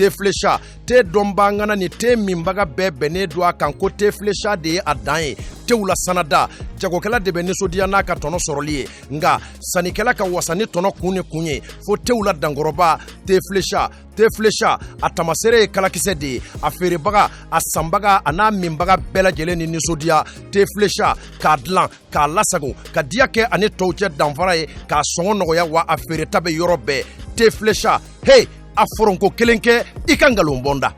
te flécha te dombangana ni te mimbaga bɛnnen do a kan ko te flécha de ye a dan ye tew la sanada jagokɛla de bɛ nisɔndiya n'a ka tɔnɔ sɔrɔli ye nga sanikɛla ka wasa ni tɔnɔ kun ni kun ye fo tew la dankɔrɔba te flécha a tamasere ye kalakisɛ de ye a feerebaga a sanbaga a n'a minbaga bɛɛ lajɛlen ni nisɔndiya te flécha k'a dilan k'a lasago ka diya kɛ ani tɔw cɛ danfara ye k'a sɔngɔ nɔgɔya wa a feereta bɛ yɔrɔ bɛɛ te flécha hey a foronko kelen kɛ i ka ngalon bɔnda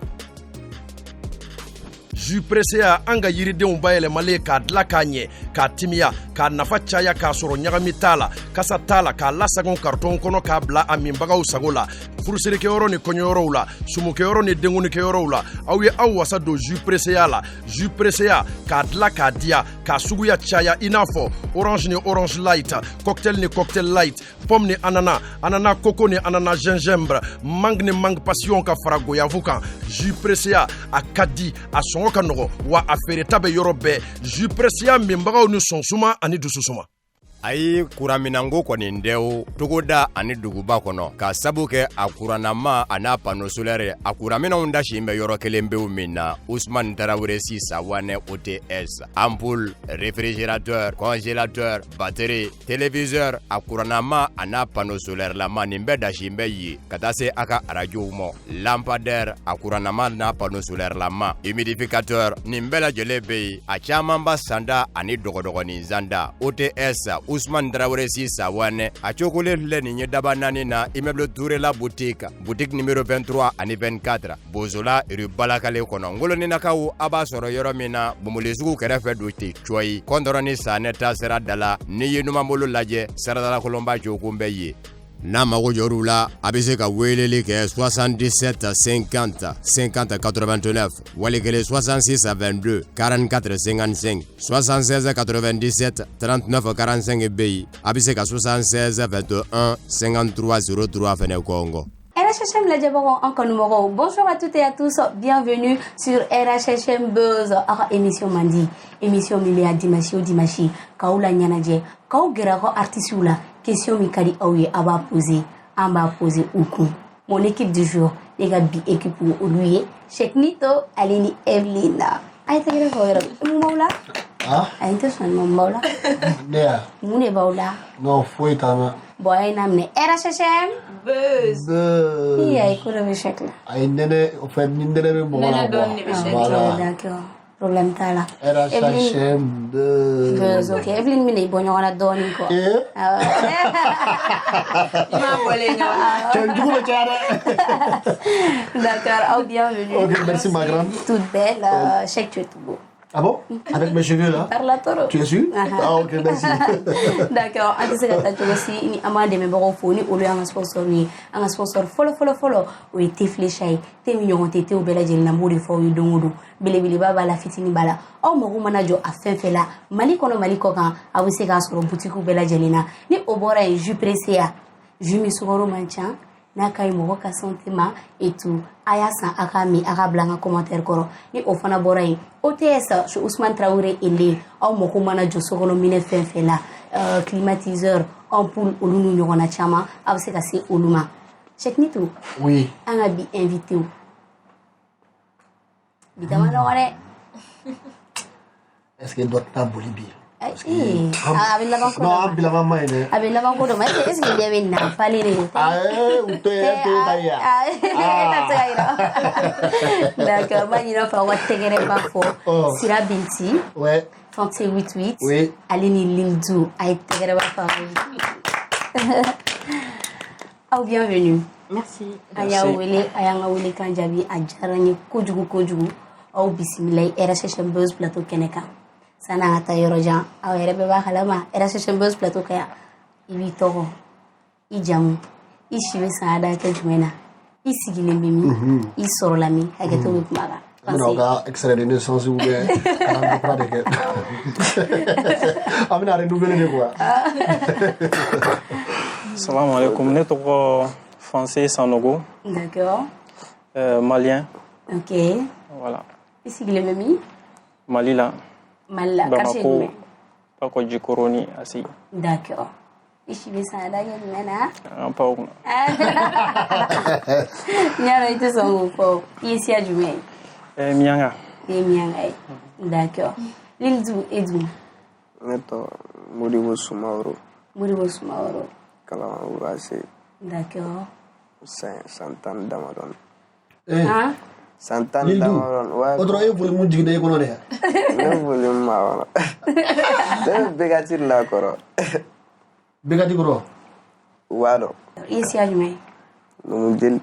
jus pressé an ka yiridenw bayɛlɛmalen k'a dilan k'a ɲɛ k'a timiya k'a nafa caya k'a sɔrɔ ɲagami t'a la kasa t'a la k'a lasagon karton kɔnɔ k'a bila a minbagaw sago la furusirikɛyɔrɔ ni kɔɲɔyɔrɔw la sumukɛyɔrɔ ni denkunikɛyɔrɔw la aw ye aw wasa don jus pressé la jus pressé k'a dilan k'a diya k'a suguya caya i n'a fɔ orange ni orange light cocktail ni cocktail light pomme ni ananas coco ni ananas gingembre mangue ni mangue passion ka fara goyanfu kan jus pressé a ka di a sɔngɔ ka nɔgɔ wa a feereta bɛ yɔrɔ bɛɛ jus pressé minbagaw ni sɔnsuma ani dususuma ayi kuraminango kɔni dɛw togoda ani duguba kɔnɔ ka sabu kɛ a kuranama a n'a pano solaire a kuraminanw dasi bɛ yɔrɔ kelen bew min na Ousmane Traoré si Sawanɛ OTS ampoule réfrigérateur congélateur batterie téléviseur a kuranama a n'a pano solaire lama nin bɛɛ dasi bɛ ye ka taa se a ka radiow ma lampadaire a kuranama n'a pano solaire lama humidificateur nin bɛɛ lajɛlen bɛ ye a caman ba sanda ani dɔgɔdɔgɔnin zanda OTS Ousmane Traoré si Sawanɛ a cokolen filɛ nin ye daba naani na immeuble Touré la boutique numéro 23 ani 24 Bozola rue Balakale kɔnɔ ngoloninakaw a b'a sɔrɔ yɔrɔ min na Bumulisugu kɛrɛfɛ do te coyi kɔndɔrɔni sanɛ ta sera dala ni ye numanbolo lajɛ saradala kolonba jokun bɛ ye n'a mago jɔr'u la a bɛ se ka weleli kɛ 77 50 50 89 wali kelen 66 22 44 55 76 97 39 45 bɛ yen a bɛ se ka 76 21 53 03 fɛnɛ kɔngɔ. RHHM Ladjaboro en Kanumoro. Bonjour à toutes et à tous, bienvenue sur RHHM Buzz, émission Mandi, émission Miléa Dimashi, Kaoula Nyanadje, Kao Geraro Artisoula, question Mikali Aouye Aba posé, Amba posé Oukou. Mon équipe du jour, les gars, équipe pour lui, Cheikh Nito, Alini Evelina. Aïe, t'as géré quoi, Moumaoula? Ah? Aïe, t'as son Moumaoula? Néa. Moune Baoula? Non, fouille ta main. Boy, namne RHHM Buzz. Iya, écoute le chèque là. Aïe, nene, au fait, nene, D'accord. Problème t'as là. RHHM Buzz, ok. Evelyne, mine, bon, on a donné quoi. D'accord, bienvenue. Ok, merci ma grande. Toute belle, chèque, tu es tout beau. Ah bon? Avec mes cheveux là? Parlatoro. Tu es sûr? Ah ok, merci. D'accord, on te dit aussi, ni amade me barofoni, ou le un sponsor ni, un sponsor follow, ou te fléchaï, te mignon, te ou bella gel nambo de fo yudongo, bele baba la fitini bala, ou mo manajo a fenfela, malikono malikokan, a wissega sur boutique ou bella gelina, ni obora et jus pressé à, jus mi souro manchan. Naka imo ka sentiment et tout ayasa akami akablanga commentaire koro ni ofana boray OTS chez Ousmane Traoré ele aw moko mana joso kono mine fenfela climatiseur ampoule olunu nyona chama abse kasi oluma Cheikh Nito oui anga bi invité ou bitamana wale est-ce que doit ta Bolivie avec la banque non avec la maman avec la banque de est-ce qu'il y avait n'a pas les d'accord moi il a fait what tegere bafo sira binti ouais 38 oui alini lildu ay tegere bafo au bienvenue merci aya wele kanjabi ajarani kojugu au bismillah RHHM Buzz plateau keneka sana ngata yorojan aw yere be ba halama RHHM Buzz plateau kaya ibi togo ijamu ishibe saada ke jumena isigile mbimi isoro lami hageto be kumaga non ga extrait de naissance ou bien on prend de que amina renouveler de quoi Salam alaikum ne toko français Sanogo d'accord malien OK voilà isigile mbimi Malila Malla Bamako Pako Jikoroni asi d'accord ici be sa da ya mena Un peu. nyaro ite son ko ici a jume Mianga. et mianga d'accord lildu edu Neto Modibo Sumaoro, Muribo Sumaoro Kala Urase, d'accord Santan Damadon. hein Santan Lildu. Damadon, ouais. Otro e vole mun jigine ko no de. Ne voulais ma. Ne begati la koro. Begati goro. Wado, ici a jume Numudil,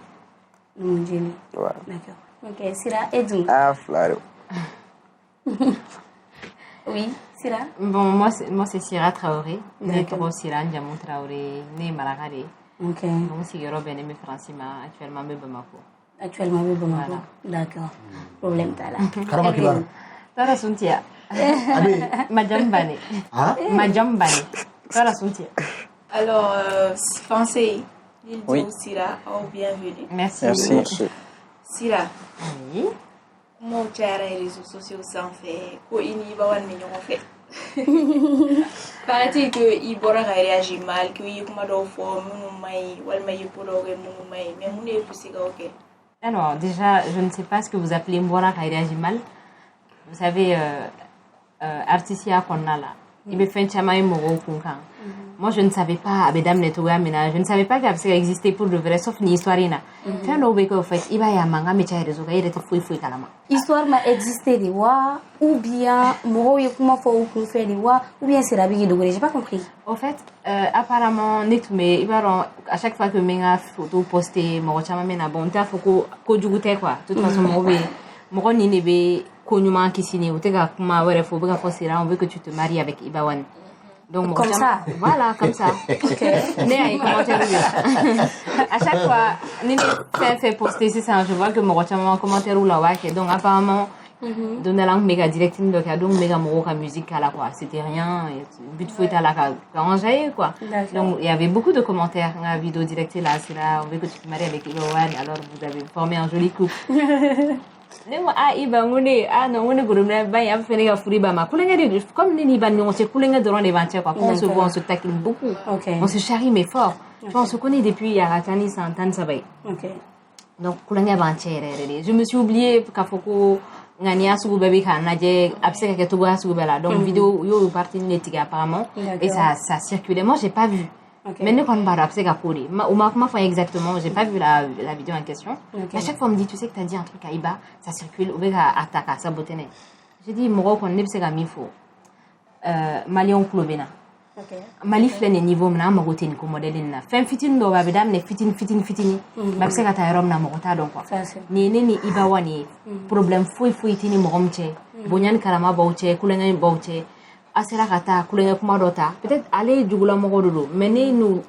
Numujeli wa. d'accord ok sira edu Ah, Flaro. oui sira Bon, moi c'est Sira Traoré, né D'accord. Toro Sira Ndiamou Traoré, né Malakari. ok Donc c'est Europe et Francima, actuellement à Bamako. actuellement be Bamako Voilà. d'accord problème ta là Karama kibar. Tora Suntia, Abi. Majambane, Ah? Majambane, Tora Suntia. Alors, français, l'île Oui. de Sira, bienvenue. Merci. Merci. Sira, Oui. comment tu as les réseaux sociaux sans faire quoi il y va un million en fait. Paraît-il que il pourra réagir mal, que il comme dans forme, ou elle m'a eu pour le mais mon est plus ok. Alors déjà, je ne sais pas ce que vous appelez Mbora qui réagit mal. Vous savez, Articia Konala, il me fait un chamaï moro kunkan. Moi, je ne savais pas, Abedam Netoga Mena, je ne savais pas qu'Absé existait pour de vrai, sauf une histoire. Fait un obéco au fait, il va y a manga, mais tu as raison, il était fouille kalama. histoire m'a existé de wa ou bien moro ye kuma fo ou kun fait de wa ou bien c'est la bigi de j'ai pas compris Au fait, apparemment, Netume, à chaque fois que Menga photo posté, Moro Chama Mena, bon, t'as faut que du goûter quoi. De toute façon, Moro Ninebe, Konyuma Kissini, ou Tega Kuma, ouais, faut bien forcer on veut que tu te maries avec Ibawan. Donc, Comme ça. Voilà, comme ça. ok Né à commentaire. À chaque fois, Nini fait poster, c'est ça, je vois que Moro Chama commentaire ou la wak, donc apparemment, donner langue méga directing donc donc méga moro ka musique à la quoi c'était rien but faut être à la ranger quoi D'accord. donc il y avait beaucoup de commentaires dans la vidéo directe là c'est là on veut que tu te maries avec Ibawan alors vous avez formé un joli couple Nemo Iba ngone non ngone gurumna ba ya fene ga furi ba ma kulenga de comme Nini ban on se kulenga durant les 20 quoi quand on se voit on se taquine beaucoup Ok. on se charrie mais fort tu vois, on se connaît depuis il y a Ratani 100 ans ça va ok donc kulenga ban je me suis oublié kafoko ngania sugu bébé kanaje abse ka tuba sugu bela donc vidéo yo parti netiga apparemment et ça circulait moi j'ai pas vu Ok. mais nous quand on abse ka kori comment faire exactement j'ai pas vu la vidéo en question Ok. mais à chaque fois on me dit tu sais que t'as dit un truc à Iba ça circule obega ataka sabotene j'ai dit moro kon nebse ga mifo malion klobena ok Mali filɛ nin niveau min na an mago tɛ nin ko modèle nin na fɛn fitinin dɔw bɛ a bɛ daminɛ fitini ba bɛ se ka taa yɔrɔ min na mɔgɔ t'a dɔn quoi Ça, c'est- nin ye ne ni Ibawa nin ye problème foyi tɛ ni mɔgɔ min cɛ bonya ni karama b'aw cɛ kulonkɛ ni b'aw cɛ a sera ka taa kulonkɛ kuma dɔ ta peut-être ale ye jugulamɔgɔ de don mais ne n'u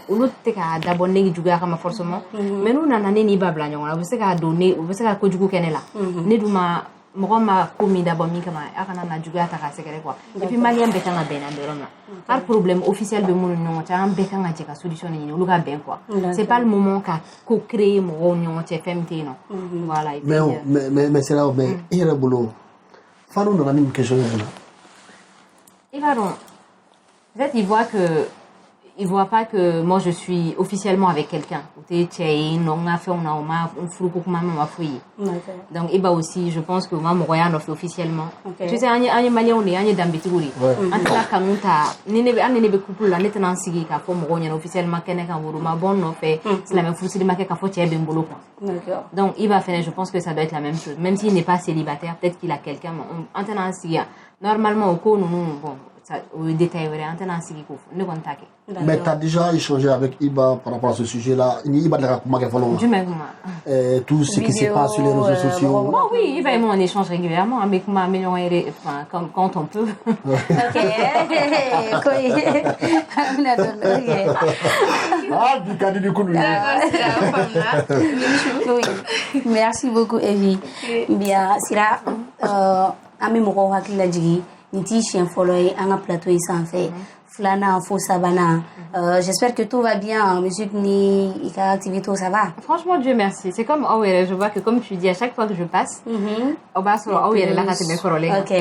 olu tɛ ka dabɔ ne juguya kama forcément mais n'u nana ne ni Iba bila ɲɔgɔn na u bɛ se ka don ne u bɛ se ka kojugu kɛ ne la ne dun ma mɔgɔ ma ko min dabɔ min kama a kana na juguya ta k'a sɛgɛrɛ quoi et puis malien bɛɛ kan ka bɛn na yɔrɔ min na hali problème officiel bɛ minnu ni ɲɔgɔn cɛ an bɛɛ kan ka jɛ ka solution de ɲini olu ka bɛn quoi c'est pas le moment ka ko créer mɔgɔw ni ɲɔgɔn cɛ fɛn min tɛ yen nɔ voilà et puis Mais c'est là mais il y a boulot. Fano dans la même question là. il va donc en fait il voit pas que moi je suis officiellement avec quelqu'un donc il va aussi je pense que moi Montréal fait officiellement Ok. tu sais un malien on est d'ambituri en tout cas quand on t'a ni ne be couple la net nan sigi ka fo mo officiellement kene kan wuruma bon no fait c'est la même chose de marquer ka fo tchè ben bolo quoi d'accord donc il va faire je pense que ça doit être la même chose même s'il n'est pas célibataire peut-être qu'il a quelqu'un en tenant sigi normalement au co nous bon ça au détail en tenant sigi ko ne contacter Mais tu as déjà échangé avec Iba par rapport à ce sujet-là. Iba de la du même tout ce qui se Vidéo, passe sur les réseaux sociaux. bon oui il va aimer on échange régulièrement avec ma améliorer enfin quand on peut ok Ah, du cas du coup. oui merci beaucoup Evie bien sira an bɛ mɔgɔw hakili lajigi nin t'i siɲɛ fɔlɔ ye an ka plateau yi sanfɛ filanan fo sabanan j'espère que tout va bien musique ni i ka activité ça va franchement Dieu merci c'est comme je vois que comme tu dis à chaque fois que je passe au bas sur là quand tu me ok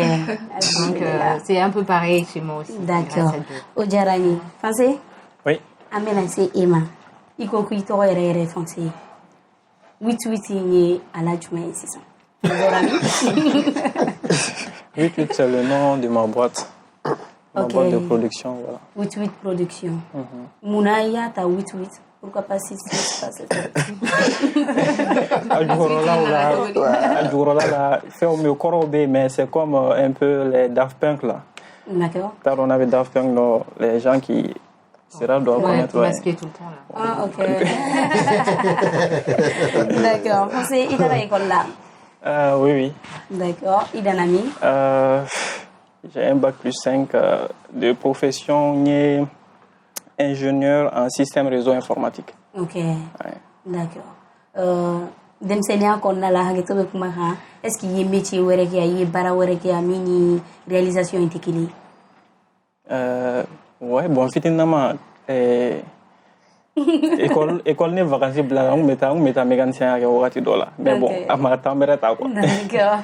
donc c'est un peu pareil chez moi aussi d'accord grâce à Dieu. o diyara n ye français an bɛna se e ma i ko ko i tɔgɔ yɛrɛ yɛrɛ Fonse 88 ye a la jumɛn ye sisan 88, c'est le nom de ma boîte. Ma Ok. boîte de production, voilà. 88 production munna i y'a ta 88 pourquoi pas 66 pas 7 À Djourola, là, fait au mieux corrobé, mais c'est comme un peu les Daft Punk, là. D'accord. Car on avait Daft Punk, là, les gens qui doivent Ouais, connaître. tout Ouais. masqué tout le temps, là. Ah, ok. D'accord. Fonse i taara école la Oui. d'accord i danna min J'ai un bac plus 5 de profession, ni ingénieur en système réseau informatique. ok d'accord denmisɛnninya kɔnɔna la hakɛto bɛ kuma kan est ce que i ye métier wɛrɛ kɛ i ye baara wɛrɛ kɛ a min ni réalisation in tɛ kelen ye Ouais, bon, finalement, école ni vacances bila on mettait mécanicien à wakati dɔ la. Mais bon, Ok. à ma temps bɛrɛ ta quoi. d'accord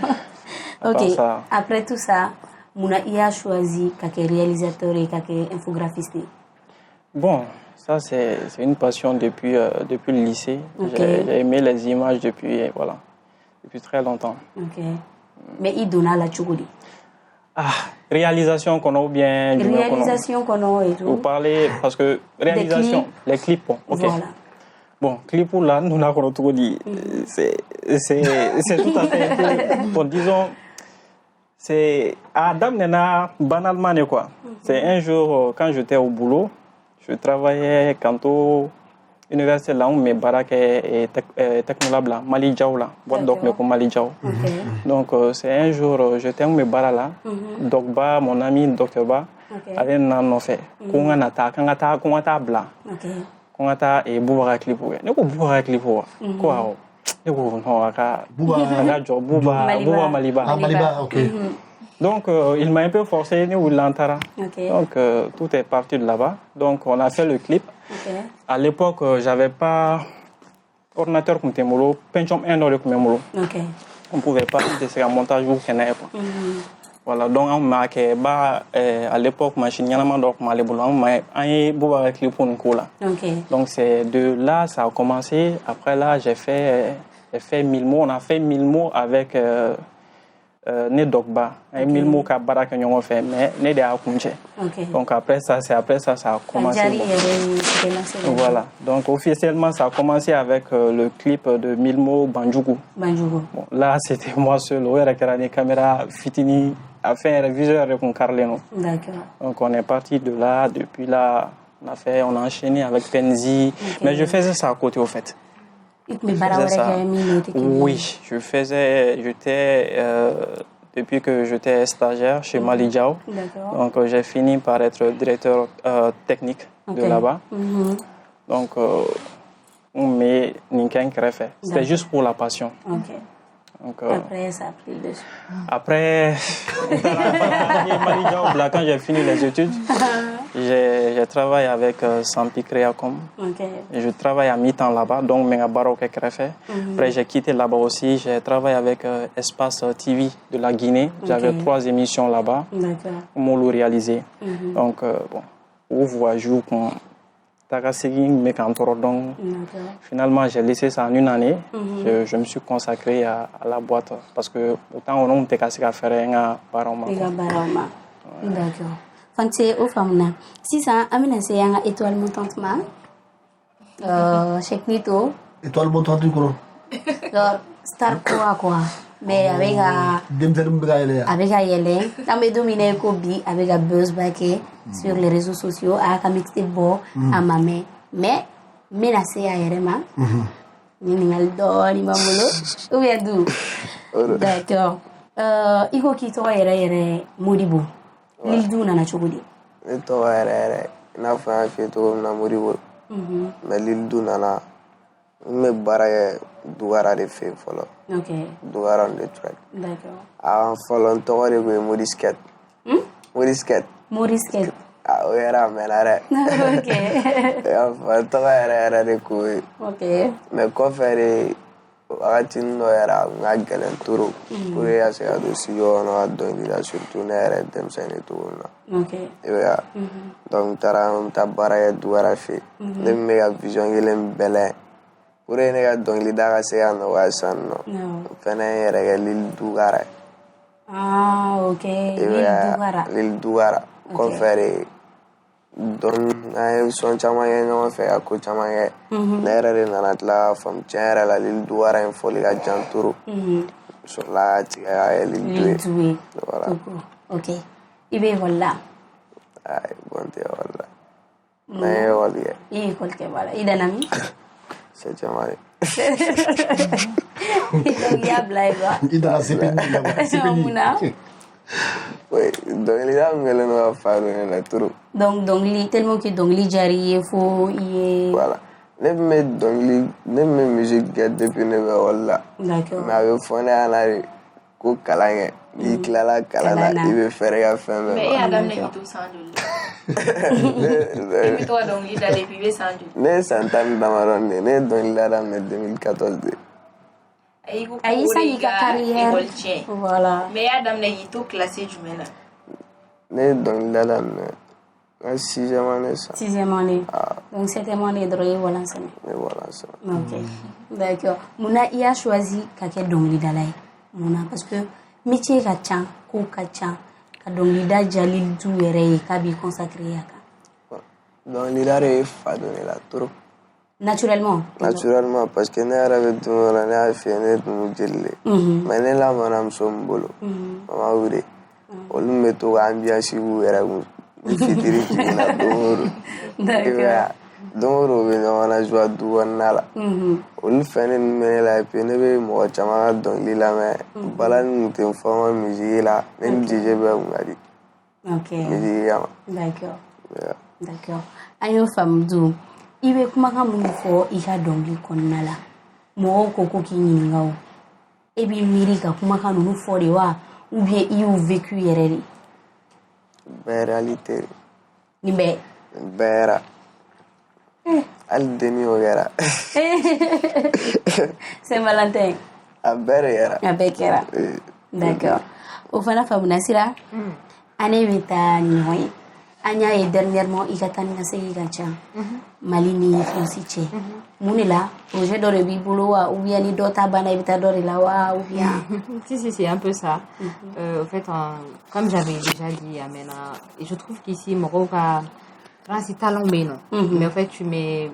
ok part ça. après tout ça munna i y'a choisi ka kɛ réalisateur ye ka kɛ infographiste ye Bon, ça c'est une passion depuis le lycée. Ok. J'ai aimé les images depuis très longtemps. ok mais i donna la cogo di Réalisation qu'on a ou bien jumɛn kɔnɔ? réalisation kɔnɔ et Vous tout parlez parce que réalisation, clips. les clips, bon, ok. voilà Bon, clip là, nous n'avons pas dit. C'est tout à fait. Bon, disons, c'est Adam Nena banalement quoi. C'est un jour quand j'étais au boulot, je travaillais quand université là où mes baraques et technolab là, Mali Diaw là, boîte doc D'accord. mais Mali Diaw. ok Donc c'est un jour j'étais où mes baraques là, Doc Ba, mon ami Docteur Ba, ok avait un fait. Qu'on a ta bla. ok Ko ka taa Boubacar clip kɛ ne ko Boubacar clip wa ko awɔ ne ko non a ka jɔ Bouba Maliba Maliba, ok. donc il m'a un peu forcé ne wulila an taara ok donc tout est parti de là-bas donc on a fait le clip ok à l'époque j'avais pas ordinateur kun tɛ n bolo Pentium 1 dɔ de kun bɛ n bolo ok on pouvait pas de se ka montage kɛ n'a ye quoi voilà donc an m'a kɛ à l'époque machine ɲɛnama dɔ kun b'ale bolo an ye Boubacar clip nin ko la ok Donc c'est de là ça a commencé. Après là j'ai fait 1000 mots. On a fait 1000 mots avec ne Dogba. 1000 mots ka baara kɛ ɲɔgɔn fɛ mais ne de y'a kuncɛ. ok Donc après ça ça a commencé. Jari yɛrɛ c'était lancé Voilà. Donc officiellement ça a commencé avec le clip de 1000 mots Banjugu. Banjugu Bon, là c'était moi seul. O yɛrɛ kɛra ni caméra fitini a fait un réviseur de kun karilen no. d'accord Donc on est parti de là. Depuis là on a enchaîné avec Penzi. Ok. Mais je faisais ça à côté au fait. i tun bɛ baara wɛrɛ kɛ min n'o tɛ kelen ye Oui, depuis que j'étais stagiaire chez Mali Diaw. d'accord Donc j'ai fini par être directeur technique de Ok. là-bas. Donc on met Ninken Krefé. C'était D'accord. juste pour la passion. ok Donc après ça a pris le dessus après Mali Diaw, là, quand j'ai fini les études, j'ai travaillé avec Sampi Créacom. ok Et je travaille à mi-temps là-bas, donc je suis Après, j'ai quitté là-bas aussi. J'ai travaillé avec Espace TV de la Guinée. J'avais 3 émissions là-bas. d'accord Pour le réaliser. Donc, bon, au voyage, donc, finalement, j'ai laissé ça en une année. Je me suis consacré à la boîte parce que autant on était cassé à faire un baron. i ka baaraw ma d'accord Fonse o faamuna sisan an bɛna se an ka étoile montante ma Cheikh Nito Étoile montante du kɔnɔ. star kura quoi mais a bɛ ka Denmisɛnnin bɛ ka yɛlɛ yan. a bɛ ka yɛlɛ an bɛ don min na i ko bi a bɛ ka buzz ba kɛ sur les réseaux sociaux a y'a ka mixtape bɔ a ma mɛn mais n bɛna se a yɛrɛ ma ɲininkali dɔɔni b'an bolo ou bien du d'accord i ko k'i tɔgɔ yɛrɛ yɛrɛ Modibo Lil Du nana cogo di Ne tɔgɔ yɛrɛ yɛrɛ i n'a fɔ an y'a f'i ye cogo min na Modibo mais Lil Du nana n bɛ baara kɛ Dugara de fɛ yen fɔlɔ ok Dugara on the track d'accord a fɔlɔ n tɔgɔ de tun ye Modiskɛt Modiskɛt Maurice Kel o yɛrɛ a mɛnna dɛ ok n tɔgɔ yɛrɛ yɛrɛ de k'o ye ok mais kɔfɛ de wagati dɔ yɛrɛ a kun ka gɛlɛn toro pour que ka se ka don studio kɔnɔ ka dɔnkilida surtout ne yɛrɛ denmisɛnnin cogo min na i bɛ ka donc n taara n bɛ taa baara kɛ du wɛrɛ fɛ ne tun bɛ ka vision kelen bɛlɛn pour que ne ka dɔnkilida ka se ka nɔgɔya sisan nɔ n fɛnɛ ye n yɛrɛ kɛ Lil Dugara ye Lil Dugara kɔfɛ de donc an ye son caman kɛ ɲɔgɔn fɛ ka ko caman kɛ ne yɛrɛ de nana tila k'a faamu tiɲɛ yɛrɛ la Lil Dugara in fɔli ka jan toro sɔrɔla ka tigɛ ka kɛ Lil Du ye voilà ok i bɛ ekɔli la ayi bon tɛ ekɔli la n'an ye ekɔli kɛ i ye ekɔli kɛ voilà i danna min septième année donc i y'a bila yen quoi i dara CPI mun na oui dɔnkilida min kɛlen don ka fa don ne la toro donc dɔnkili tellement que dɔnkili diyara i ye fo i ye voilà ne tun bɛ musique kɛ depuis ne bɛ ekɔli la mais a bɛ fɔ ne ɲɛna de ko kalan kɛ n'i tilala kalan na i bɛ fɛɛrɛ ka fɛn bɛɛ mais e y'a daminɛ k'i to san joli la i bɛ to ka dɔnkili da depuis i bɛ san joli ne ye san 10 damadɔ de ne ye dɔnkilida daminɛ 2014 de ayi sanni ka carrière école tiɲɛ voilà mais e y'a daminɛ k'i to classe jumɛn na ne ye dɔnkilida daminɛ n ka 6e année sa 6e année donc 7e année dɔrɔn i ye walan sɛnɛ ne ye walan sɛnɛ ok d'accord mun na i y'a choisi ka kɛ dɔnkilidala ye mun na parce que métier ka ca ko ka ca ka dɔnkilida diya Lil Du yɛrɛ ye k'a b'i consacrer a kan dɔnkilida de ye fa don ne la trop naturellement parce que ne yɛrɛ bɛ don dɔ la ne y'a f'i ye ne tun bɛ jeli de mais ne lamɔna muso min bolo mama wure olu tun bɛ to ka ambiance k'u yɛrɛ kun ni fitiri jiginna don o don i bɛ ye don o don u bɛ ɲɔgɔn lajoie du kɔnɔna la olu fɛnnin ninnu bɛ ne la et puis ne bɛ mɔgɔ caman ka dɔnkili lamɛn balani tun tɛ n fɔ n ka musique la ne ni DJ bɛɛ kun ka di musique kama d'accord an y'o faamu Du i bɛ kumakan minnu fɔ i ka dɔnkili kɔnɔna la mɔgɔw ko k'i ɲininka o e b'i miiri ka kumakan ninnu fɔ de wa ou bien i y'u vécu yɛrɛ de bɛɛ réalité ni bɛɛ yɛrɛ hali deni o kɛra Saint-Valentin a bɛɛ de kɛra a bɛɛ kɛra d'accord o fana faamuna Sira an ne bɛ taa ni ɲɔgɔn ye an y'a ye dernièrement i ka taa ni ka segin ka ca Mali ni France cɛ mun de la projet dɔ de b'i bolo wa ou bien ni dɔ ta banna i bɛ taa dɔ de la wa ou bien Si, c'est un peu ça. En fait, comme j'avais déjà dit, Amena, et je trouve qu'ici, Moroka, c'est talent, mais non. Mais en fait, tu mets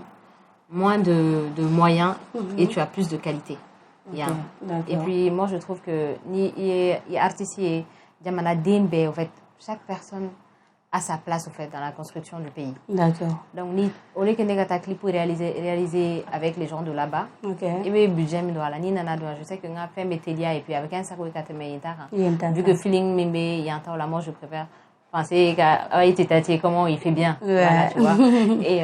moins de moyens et tu as plus de qualité. Et puis, moi, je trouve que ni artiste, Diamana Dembe, en fait, chaque personne a sa place au fait dans la construction du pays. D'accord. Donc, au lieu que nous avons clip pour réaliser avec les gens de là-bas, et le budget, je sais que nous avons fait Métélia et puis avec un sac de 4 vu que feeling Mimbe, il y a un temps là, moi je préfère penser qu'à comment il fait bien. Voilà, tu vois. Et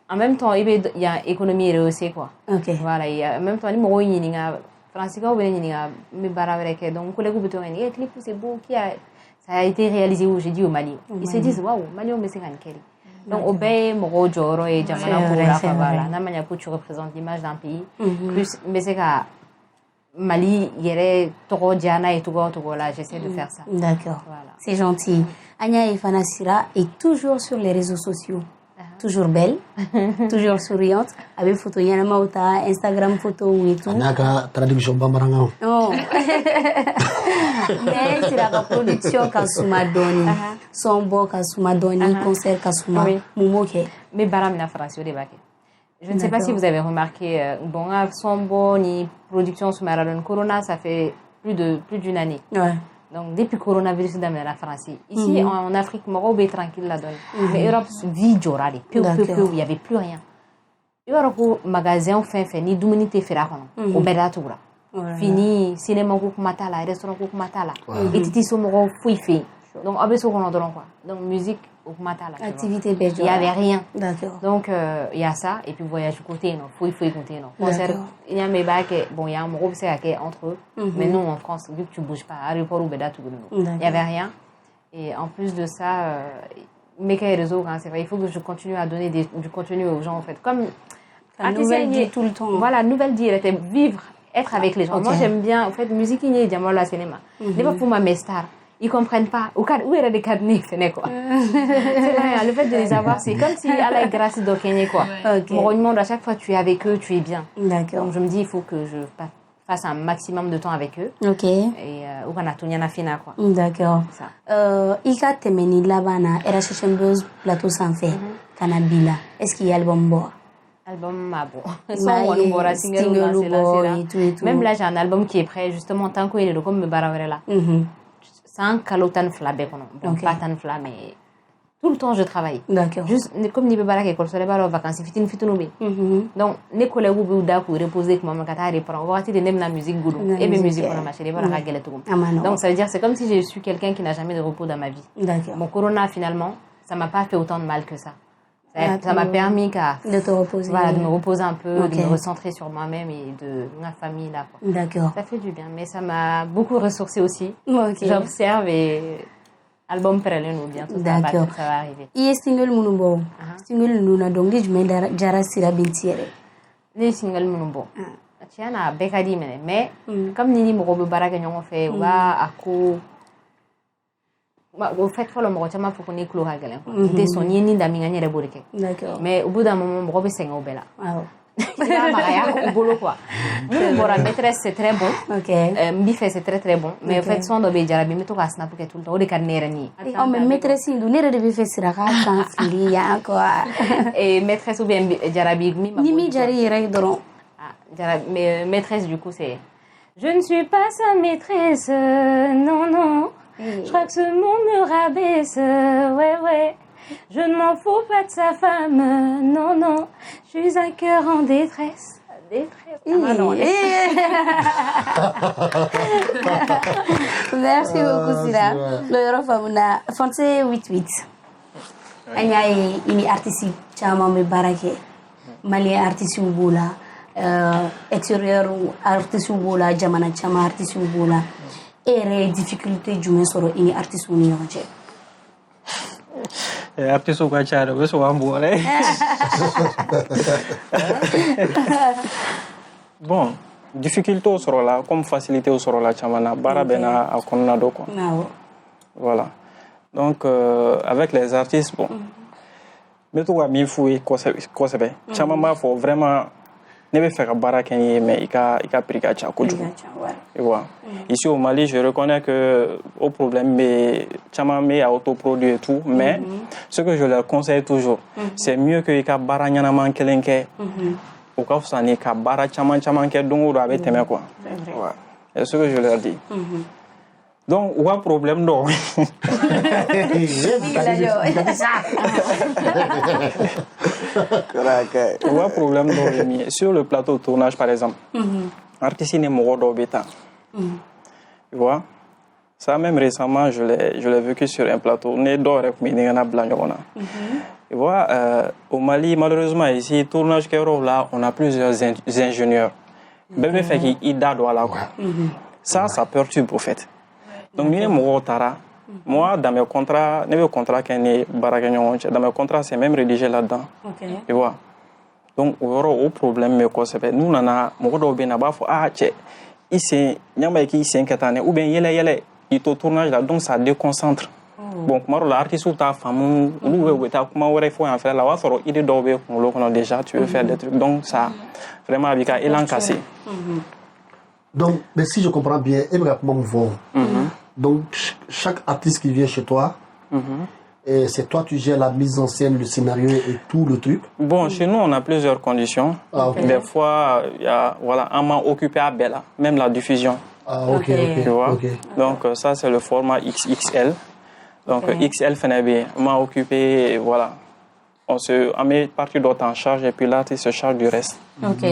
en même temps, il y a économie rehaussée, quoi. Voilà, et en même temps, il y a Francisco, il y a donc, les clips, c'est beau, ça a été réalisé où j'ai dit au Mali. Ils se disent, waouh, Mali, on me sait qu'un donc, au Bay, Moro, Joro et Jamana pour la la manière que tu représentes l'image d'un pays. Plus, mais c'est qu'à Mali, il y aurait Toro, Diana et Togo, là, j'essaie de faire ça. D'accord. Voilà. C'est gentil. Anya et Fanasira est toujours sur les réseaux sociaux. Toujours belle, toujours souriante, avec photo Yanama Ota, Instagram photo et tout. Anaka traduction Bambaranga. Non. Mais c'est la production Kasuma Doni. Son beau Kasuma Doni, concert Kasuma. Moumoke. Mais Baramina France, au débat. Je ne sais pas si vous avez remarqué, bon, son beau ni production sous Maradon Corona, ça fait plus d'une année. Ouais. Donc, depuis le coronavirus, dans la France. Ici, en Afrique, Maroc est tranquille là-dedans. Mais l'Europe vit Jorali. Il n'y avait plus rien. Il y a un magasin fait ni d'humanité fait là. Au Bédatura. Fini, cinéma Matala, restaurant Matala. Et tu dis, Maroc, fouille. Donc, on a quoi. Donc, musique Matala. Activité Il n'y avait rien. D'accord. Donc, il y a ça. Et puis, voyage côté, non. Fouille côté, non. Concert, il y a mes bacs, bon, il y a un groupe, c'est entre eux. Mais nous, en France, vu que tu ne bouges pas, à l'aéroport ou Bédatou, il n'y avait rien. Et en plus de ça, mes réseaux, c'est vrai, il faut que je continue à donner du contenu aux gens, en fait. Comme la nouvelle dit tout le temps. Voilà, nouvelle dit, elle était vivre, être avec les gens. Ok. Moi, j'aime bien, en fait, musique, il y a la cinéma. Les pas pour mes stars. Ils comprennent pas. Où est le cadenas, c'est quoi. C'est vrai, le fait de les avoir, c'est comme si à la grâce de Kenya, quoi. Ok. Mon monde, à chaque fois, tu es avec eux, tu es bien. D'accord. Donc, je me dis, il faut que je fasse un maximum de temps avec eux. Ok. Et, ou qu'on a tout na fina, quoi. D'accord. Ça. I ka tɛmɛni laban na RHM Buzz plateau sanfɛ ka na bi la est ce qu'il y a album bɔ Album Mabo. Single Boy et tout et tout. Même là, j'ai un album qui est prêt, justement, tant qu'il est le comme me baravere là. Sans kalotan flabe, bon, Ok. pas tan flabe, mais tout le temps je travaille. D'accord. Juste, comme ni bebara école, sur les balles vacances, fitin fitounobi. Donc, les collègues ou da pour reposer, comme ma kata reprend, on va dire de la musique goulou. Et mes musiques, on a marché, les balles à galeto. Donc, ça veut dire, c'est comme si j'ai su quelqu'un qui n'a jamais de repos dans ma vie. D'accord. Mon corona, finalement, ça m'a pas fait autant de mal que ça. Ça m'a permis de te reposer. Voilà, de me reposer un peu, Ok. de me recentrer sur moi-même et de ma famille là. Quoi. D'accord. Ça fait du bien, mais ça m'a beaucoup ressourcé aussi. Ok. J'observe et album Perelen ou bientôt D'accord. ça va arriver. I ye single minnu bɔ single ninnu na dɔnkili jumɛn jara Sira Binti yɛrɛ Ne single minnu bɔ tiɲɛ na bɛɛ ka di minɛ mais comme ni mɔgɔw bɛ baara kɛ ɲɔgɔn fɛ u b'a a ko au fait fɔlɔ mɔgɔ caman fɔ ko ne tulo ka gɛlɛn quoi n tɛ sɔn n'i ye nin da min ka n yɛrɛ b'o de kɛ D'accord. mais au bout d'un moment mɔgɔ bɛ sɛgɛn o bɛɛ la Awɔ. i b'a magaya u bolo quoi minnu bɔra maîtresse c'est très bon Ok. n b'i fɛ c'est très très bon mais au fait son dɔ bɛ yen jarabi n bɛ to k'a snap kɛ tout le temps o de ka di ne yɛrɛ ni ye mais maîtresse in dun ne yɛrɛ de bɛ fɛ Sira k'a kan fili yan quoi et maîtresse ou bien jarabi min ma ni min jara i yɛrɛ ye dɔrɔn Ah, mais maîtresse, du coup, c'est... Je ne suis pas sa maîtresse, non, non. Je crois que ce monde me rabaisse, ouais, ouais. Je ne m'en fous pas de sa femme, non, non. Je suis un cœur en détresse. Détresse. Ah, non, Merci beaucoup Sira lo yɔrɔ faamuna Fonse 88 an y'a ye i ni artiste caman bɛ baara kɛ malien artiste b'o la extérieur artiste b'o la jamana caman artiste b'o la e yɛrɛ ye difficulté jumɛn sɔrɔ i ni artiste ni ɲɔgɔn cɛ artiste ka ca dɛ o bɛ sɔn an bɔ dɛ bon difficulté o sɔrɔ la comme facilité o sɔrɔ la caman na baara bɛɛ n'a a kɔnɔna dɔ quoi voilà donc avec les artistes bon n bɛ to ka min f'u ye kosɛbɛ caman b'a fɔ vraiment ne bɛ fɛ ka baara kɛ n ye mais i ka prix ka ca kojugu tu vois ici au Mali je reconnais que au problème bɛ caman bɛ autoproduire et tout mais ce que je leur conseille toujours c'est mieux que i ka baara ɲɛnama kelen kɛ o ka fisa ni ka baara caman kɛ don o don a bɛ tɛmɛ quoi ouais c'est ce que je leur dis donc u ka problème dɔ u ka problème dɔ ye min ye sur le plateau de tournage par exemple artiste ni mɔgɔ dɔw bɛ taa tu vois ça même récemment je l'ai vécu sur un plateau ne dɔw yɛrɛ tun bɛ ɲɛgɛnna bila ɲɔgɔn na tu vois au Mali malheureusement ici tournage kɛyɔrɔw là on a plusieurs ingénieurs bɛɛ bɛ fɛ k'i da don a la quoi ça perturbe au fait donc ni ne mɔgɔw taara moi dans mes contrats ne bɛ contrat kɛ ni baarakɛɲɔgɔn cɛ dans mes contrats c'est même rédigé là-dedans tu vois donc o yɔrɔ o problème bɛ kosɛbɛ n'u nana mɔgɔ dɔw bɛ na a b'a fɔ ah cɛ i sen ɲama ye k'i sen kɛ tan dɛ ou bien yɛlɛ i to tournage la donc ça déconcentre bon kuma dɔw la artistes t'a faamu olu bɛ taa kuma wɛrɛ fɔ yan fɛ la o b'a sɔrɔ idée dɔw bɛ kunkolo kɔnɔ déjà tu veux faire des trucs donc ça vraiment a b'i ka élan cassé donc mais si je comprends bien e bɛ ka kuma min fɔ donc chaque artiste qui vient chez toi et c'est toi tu gères la mise en scène, le scénario et tout le truc. Bon, chez nous, on a plusieurs conditions. Ah, okay. Des fois, il y a, voilà, on m'a occupé à Bella, même la diffusion. Ah, ok. Tu vois? Donc, ça, c'est le format XXL. Donc, XL fait bien. On m'a occupé, voilà. On met partie d'autres en charge et puis l'artiste se charge du reste. Ok.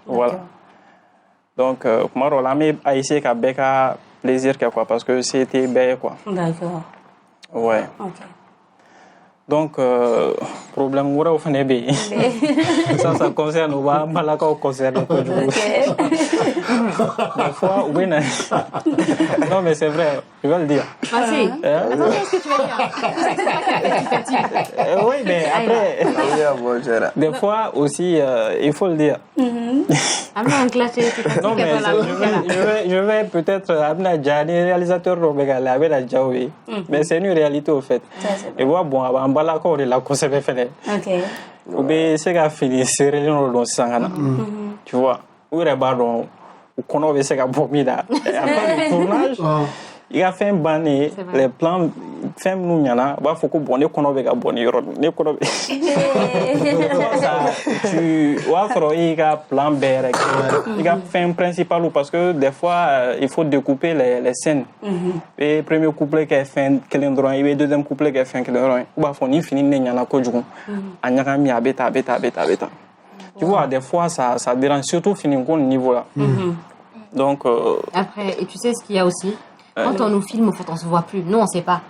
Voilà. Donc, moi, on a essayé qu'à Becca plaisir, quoi, parce que c'était bien, quoi. D'accord. Ouais. Ok. Donc, problème wɛrɛw fana bɛ yen. Ça concerne u b'a balakaw concerne kojugu. Des fois, u bɛ na. Non, mais c'est vrai, je vais le dire. Vas-y. Attends, qu'est-ce que tu veux dire? Oui, mais après, des fois aussi, il faut le dire. Non, mais je vais peut-être amener Gianni, réalisateur Robega, avec la Djaoui. Mais c'est une réalité au fait. Et voilà, bon, en balako, la conserve fait. Ok. Ou bien, c'est qu'à finir, c'est réellement dans Sangana. Tu vois, où est-ce qu'on a fait ça pour moi? Après le tournage, il a fait un banné, les plans, fait nous yana, bah faut que bon, les qu'on a fait bon, les qu'on a tu vois, il a plan B, il a fait un principal parce que des fois il faut découper les scènes. Et premier couplet qui a fait un calendrier, et deuxième couplet qui a fait un calendrier, bah faut ni finir les yana kojugu, anyaka mi abeta. Tu vois, des fois ça dérange surtout finir au niveau là. Donc après, et tu sais ce qu'il y a aussi. Quand on nous filme, en fait, on se voit plus. Nous, on sait pas.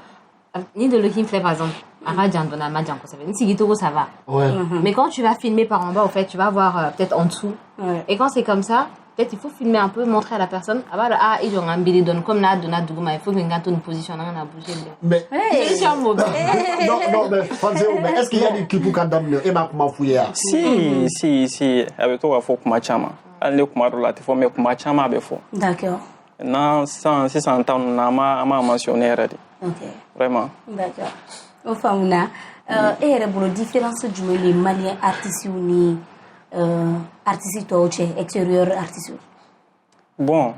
Ni de Looking Play, par exemple. Ça va. Ouais. Mais quand tu vas filmer par en bas, en fait, tu vas voir peut-être en dessous. Ouais. Et quand c'est comme ça, peut-être il faut filmer un peu, montrer à la personne. Ah, ils ont un billet donne comme là, donne il faut qu'un gâteau une position, on a bougé. Mais non, mais est-ce qu'il y a des clips pour d'amener et ma comment fouiller? Si, avec toi, il faut que machama. Allez, il faut que machama avec faut. D'accord. Non, 600 ans, on a mentionné. Ok. Vraiment. D'accord. Au fond, et il y a une différence du les Maliens artistes ou artistes extérieurs artistes. Bon,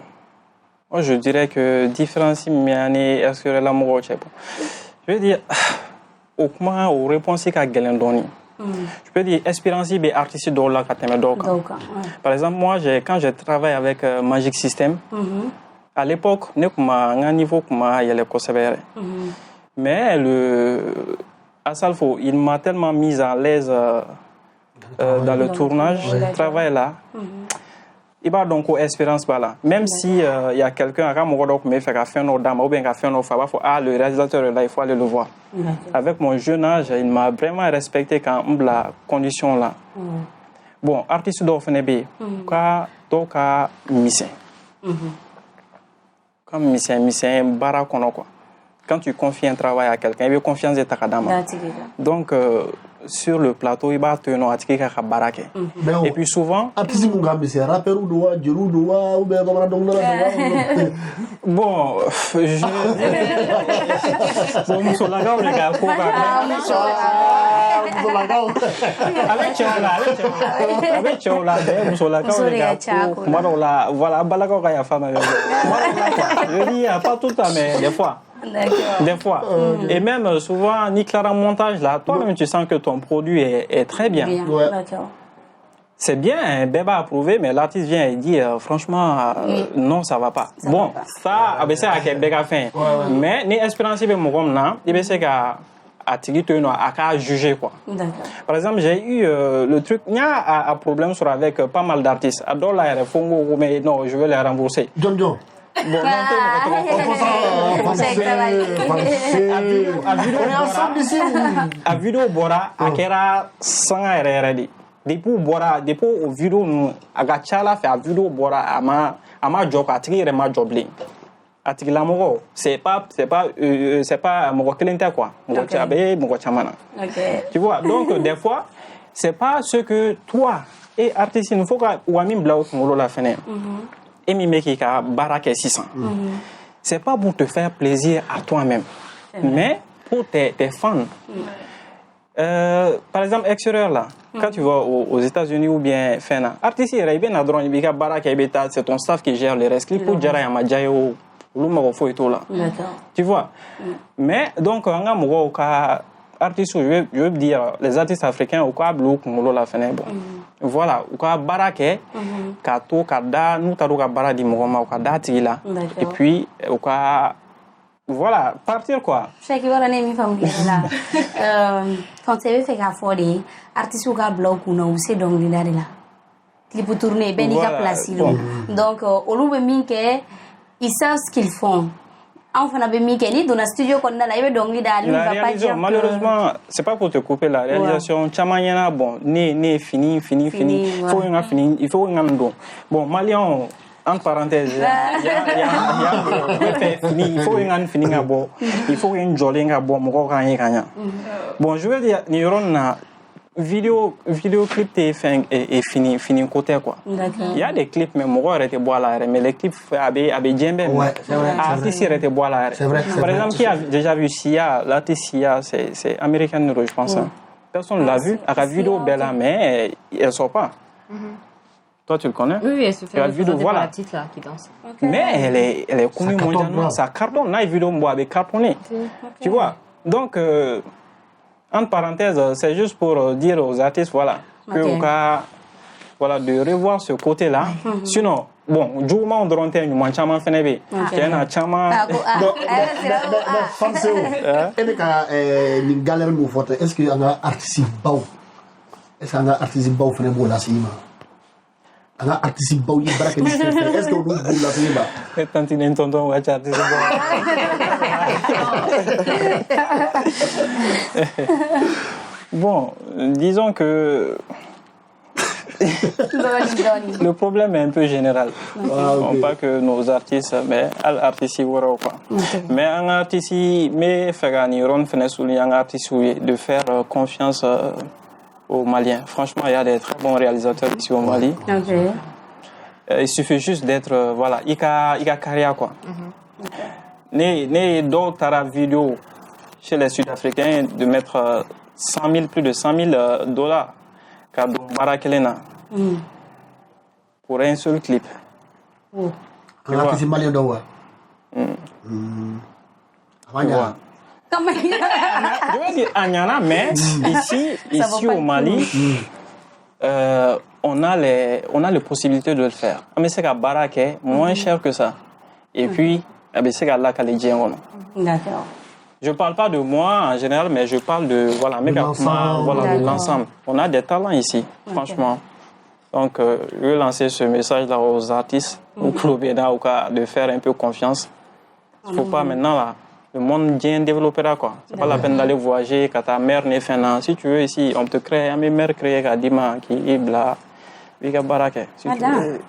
moi je dirais que différence miani extérieur la mort. Je veux dire, au moins aux réponses qu'à Galendoni. Je peux dire expérience des artistes dans la catégorie. Par exemple, moi quand je travaille avec Magic System. À l'époque, il y a un niveau qui est mais Asalfo, il m'a tellement mis à l'aise dans le tournage, le travail là. Il va donc espérance là. Même si il y a quelqu'un qui me fait faire un dame ou bien qui fait un offre, le réalisateur là, il faut aller le voir. Avec mon jeune âge, il m'a vraiment respecté quand la condition là. Bon, artiste d'Ofnebe, quand toka mission. Comme mission bara kono quoi. Quand tu confies un travail à quelqu'un, il veut confiance de ta kadama. Donc sur le plateau, il va te donner à barake. Et puis souvent bon, voilà, je dis pas tout le temps, mais des fois. Des fois. Et même souvent, ni Clara montage là, toi-même tu sens que ton produit est très bien. C'est bien, un bébé approuvé, mais l'artiste vient et dit franchement, non, ça va pas. Bon, ça, c'est à Québec à fin. Mais ni espérance de mon comme là, il c'est qu'à juger quoi. Par exemple, j'ai eu le truc, il y a un problème sur avec pas mal d'artistes. Adore la RFO, mais non, je vais les rembourser. Bon, a vidéo bora akera sanga reredi depuis bora depuis au vidéo nous agachala fait a vidéo bora ama job atiki rema jobling atiki la mogo c'est pas mogo kelenta quoi mogo chabe mogo chamana. Tu vois, donc des fois c'est pas ce que toi et artiste il faut que wamim blau ngolo la fenêtre et mimeki ka barake 600. C'est pas pour te faire plaisir à toi-même, mais pour tes fans. Par exemple, extérieur là, quand tu vas aux États-Unis ou bien Fena, artiste c'est ton staff qui gère le reste. Tu vois. Mais donc, artistes, je veux dire, les artistes africains, au cas où la fenêtre, voilà, au cas barake, kato kada, nous taruka baradi mogoma, au cas d'atila, et puis au cas, voilà, partir quoi. Chaque fois, on a une femme là. Quand tu veux faire affoler, artistes au cas bloc ou non, c'est donc là. Qui peut tourner, ben il a placé. Donc, au lieu de minke, ils savent ce qu'ils font. an fana bɛ min kɛ ni donna studio kɔnɔna la i bɛ dɔnkili da lui va pas dire malheureusement c'est pas pour te couper la réalisation caman ɲɛna bon ne fini faut nga fini il faut nga don bon malien en parenthèse il faut nga fini nga bɔ il faut nga jɔlen nga bɔ mɔgɔw kan ye ka ɲa bon je veux dire ni yɔrɔ na vidéo clip t'es fin et fini côté quoi. Il y a des clips mais moi arrêté boire la mais les clips avec djembe artiste arrêté boire la par exemple qui a déjà vu Sia l'artiste Sia c'est American Neuro je pense personne l'a vu à la vidéo belle mais elle sort pas. Toi tu le connais? Oui, elle se fait la vidéo voilà la petite là qui danse. Mais elle est connue mondialement, ça cartonne là vidéo moi avec cartonné. Tu vois? Donc entre parenthèses, c'est juste pour dire aux artistes, voilà, que voilà, de revoir ce côté-là. Sinon, bon, du moment où on doit faire une manchama fenebe, il y a un chama. Est-ce qu'il y a un artiste bau? Est-ce qu'il y a un artiste bau fenebe la sima? Un artiste bau il braque est-ce que vous la sima? C'est tant qu'il est tonton ou artiste bon, disons que le problème est un peu général. Non pas que nos artistes, mais l'artiste quoi. Mais un artiste, mais faire un artiste de faire confiance aux Maliens. Franchement, il y a des très bons réalisateurs ici au Mali. Il suffit juste d'être, voilà, il y a carrière quoi. D'autres vidéos chez les Sud-Africains de mettre plus de 100 000 dollars cadeau Barakelena pour un seul clip. Un artiste malien d'Oua. Je veux dire Agnana, mais ici au Mali, on a les possibilités de le faire. Mais c'est qu'à Baraké, moins cher que ça. Et puis, c'est qu'à la Calidien. D'accord. Je parle pas de moi en général, mais je parle de l'ensemble. On a des talents ici, franchement. Donc, je vais lancer ce message-là aux artistes, aux clubs de faire un peu confiance. Il ne faut pas maintenant là. Le monde bien développé là quoi. C'est pas la peine d'aller voyager quand ta mère n'est fait. Si tu veux ici, on te crée, mes mères créent à Dima qui est là, Biga Barake. Si tu veux.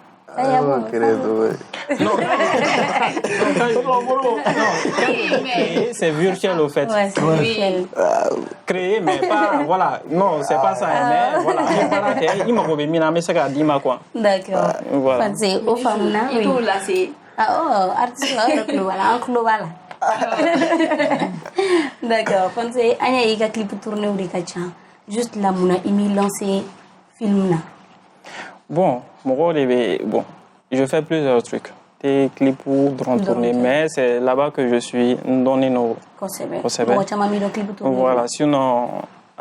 C'est virtuel au fait. Ouais, c'est virtuel. Créer, mais pas, voilà, non, c'est pas ça, mais voilà, il m'a remis mina, mais c'est qu'à Dima quoi. D'accord. Voilà. C'est au Famna. Et tout là, c'est. Ah, oh, artiste, un global. D'accord. Quand c'est Anya Iga clip tourné ou des kachans, juste là, mon ami lancé film là. Bon, mon rôle est bon. Je fais plusieurs trucs. Des clips ou drone tourner, mais c'est là-bas que je suis donné nos. Voilà. Sinon,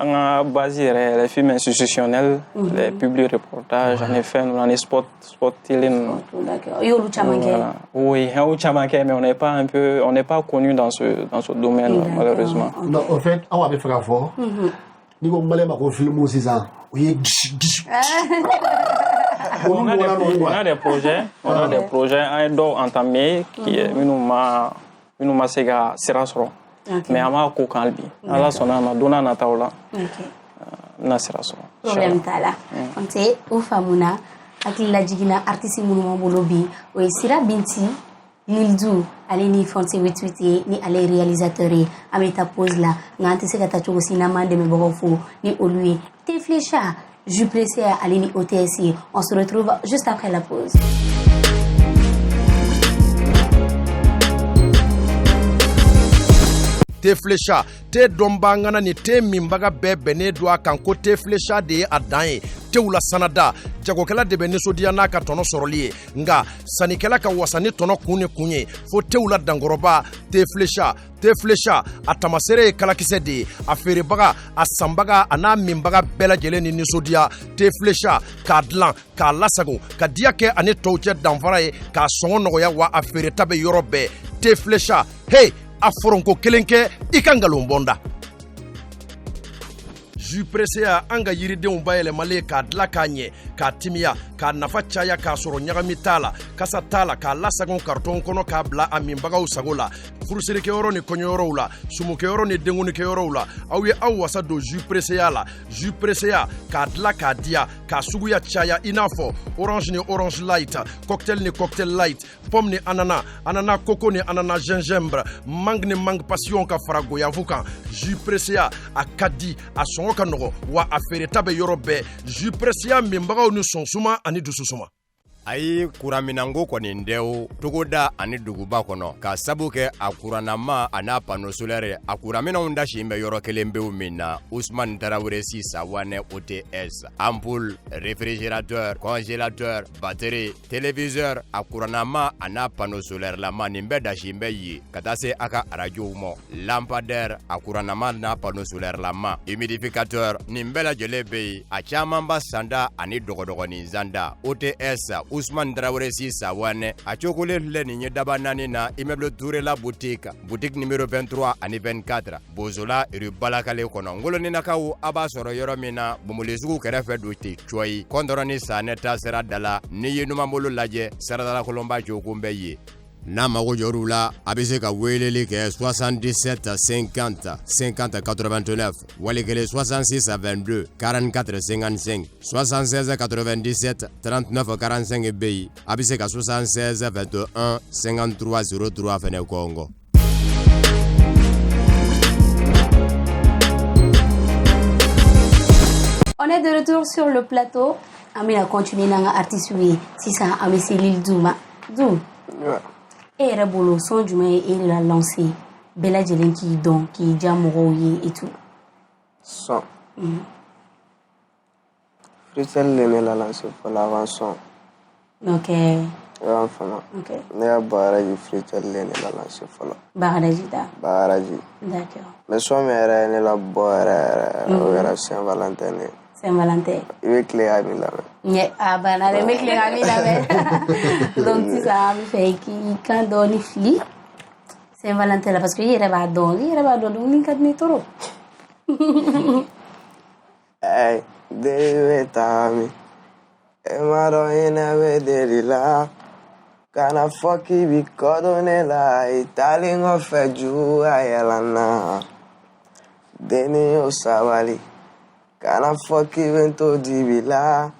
on a basé les films institutionnels, les publics reportages, en effet, on a des spots télé. D'accord. Oui, mais on n'est pas connu dans ce domaine, malheureusement. Non, en fait, on va faire un effort. Nous allons filmer aussi ça. On a des projets, un dos entamé qui est minuma sega sirasro. Mais ama ko kalbi. Ala sona na dona na taula. Na sirasro. Problème tala. On sait au famuna akila jigina artiste munuma bolobi o sira binti Lildu ale ni fonse witwiti ni ale réalisateur ameta pose la ngante se kata chogo sinama de me bogofo ni olui te flécha je pressé à aller au TSI. On se retrouve juste après la pause. Te flecha te dombangana ni te mimbaga bene do akanko te flecha de adaye te wula sanada jagokela de benisodia na ka tono soroli nga sanikela ka wasani tono kunye fo te wula dangoroba te flecha atamasere kala kisedi afere baga asambaga ana mimbaga bela jele ni nisodia te flecha kadlan ka lasago ka diake ane tawche danfara ka songo noya wa afere tabe yorobe te flecha hey aforonko kelenke ikangalumbonda ju pressé a anga yiridenw bayɛlɛmalen k'a dila k'a ɲɛ k'a timiya k'a nafa caya k'a sɔrɔ ɲagami t'a la kasa t'a la k'a lasagon karton kɔnɔ k'a bila a minbagaw sago la furusirikɛyɔrɔ ni kɔɲɔyɔrɔw la sumukɛyɔrɔ ni denkunikɛyɔrɔw la aw ye aw wasa don jus preseya la jus preseya k'a dila k'a diya k'a suguya caya i n'a fɔ orange ni orange light cocktail ni cocktail light pomme ni anana anana koko ni anana gingembre mangue ni mangue passion ka fara goyavu kan jus preseya a ka di a sɔngɔ ka nɔgɔ wa a feereta bɛ yɔrɔ bɛɛ jus preseya minbagaw ni sɔnsuma ani dususuma ayi kuraminanko kɔni dɛw togoda ani duguba kɔnɔ ka sabu kɛ a kurannama a n'a pano solaire a kuraminanw dasilen bɛ yɔrɔ kelen bew min na Ousmane Tarawele si Sawanɛ OTS ampoule réfrigérateur congélateur batterie téléviseur a kurannama a n'a pano solaire lama nin bɛɛ dasilen bɛ ye ka taa se a ka arajow ma lampadaire a kurannama n'a pano solaire lama humidificateur nin bɛɛ lajɛlen bɛ yen a caman ba sanda ani dɔgɔdɔgɔnin zanda OTS Ousmane Traoré si Sawanɛ a cokolen filɛ nin ye daba naani na immeuble Touré la boutique numéro 23 ani 24 Bozola rue Balakale kɔnɔ ngoloninakaw a b'a sɔrɔ yɔrɔ min na Bomolisugu kɛrɛfɛ do te coyi kɔndɔrɔni Sanɛ ta sera da la n'i ye numanbolo lajɛ saradala kolonba cokun bɛ ye n'a mago jɔr'u la a bɛ se ka weleli kɛ 77 50 50 89 wali kelen 66 22 44 55 76 97 39 45 bɛ yen a bɛ se ka 76 21 53 03 fɛnɛ kɔngɔ. On est de retour sur le plateau. Amina continue nanga artiste wi sisan ami Lil Duma. Dou. E yɛrɛ bolo son jumɛn ye e la lancé bɛɛ lajɛlen k'i dɔn k'i diya mɔgɔw ye et tout. Son. Freestyle le ne la lancé fɔlɔ avant son. Ok. Y'an fama. Ok. Ne ka Bagadaji freestyle le ne la lancé fɔlɔ. Bagadaji ta. Bagadaji. D'accord. Mais son min yɛrɛ ye ne la bɔ yɛrɛ o kɛra Saint-Valentin ne. Saint-Valentin. I bɛ tile ka min lamɛn. Nye bana de me tile ka min lamɛn. Donc sisan an bɛ fɛ k'i kan dɔɔni fili Saint-Valentin la parce que i yɛrɛ b'a dɔn dumuni ka di ne trop. Hey, deli bɛ taa min e ma dɔn hinɛ bɛ deli la kana fɔ k'i bi kɔdon ne la i taalen kɔfɛ juguya yɛlɛnna denni y'o sabali kana fɔ k'i bɛ n to dibi la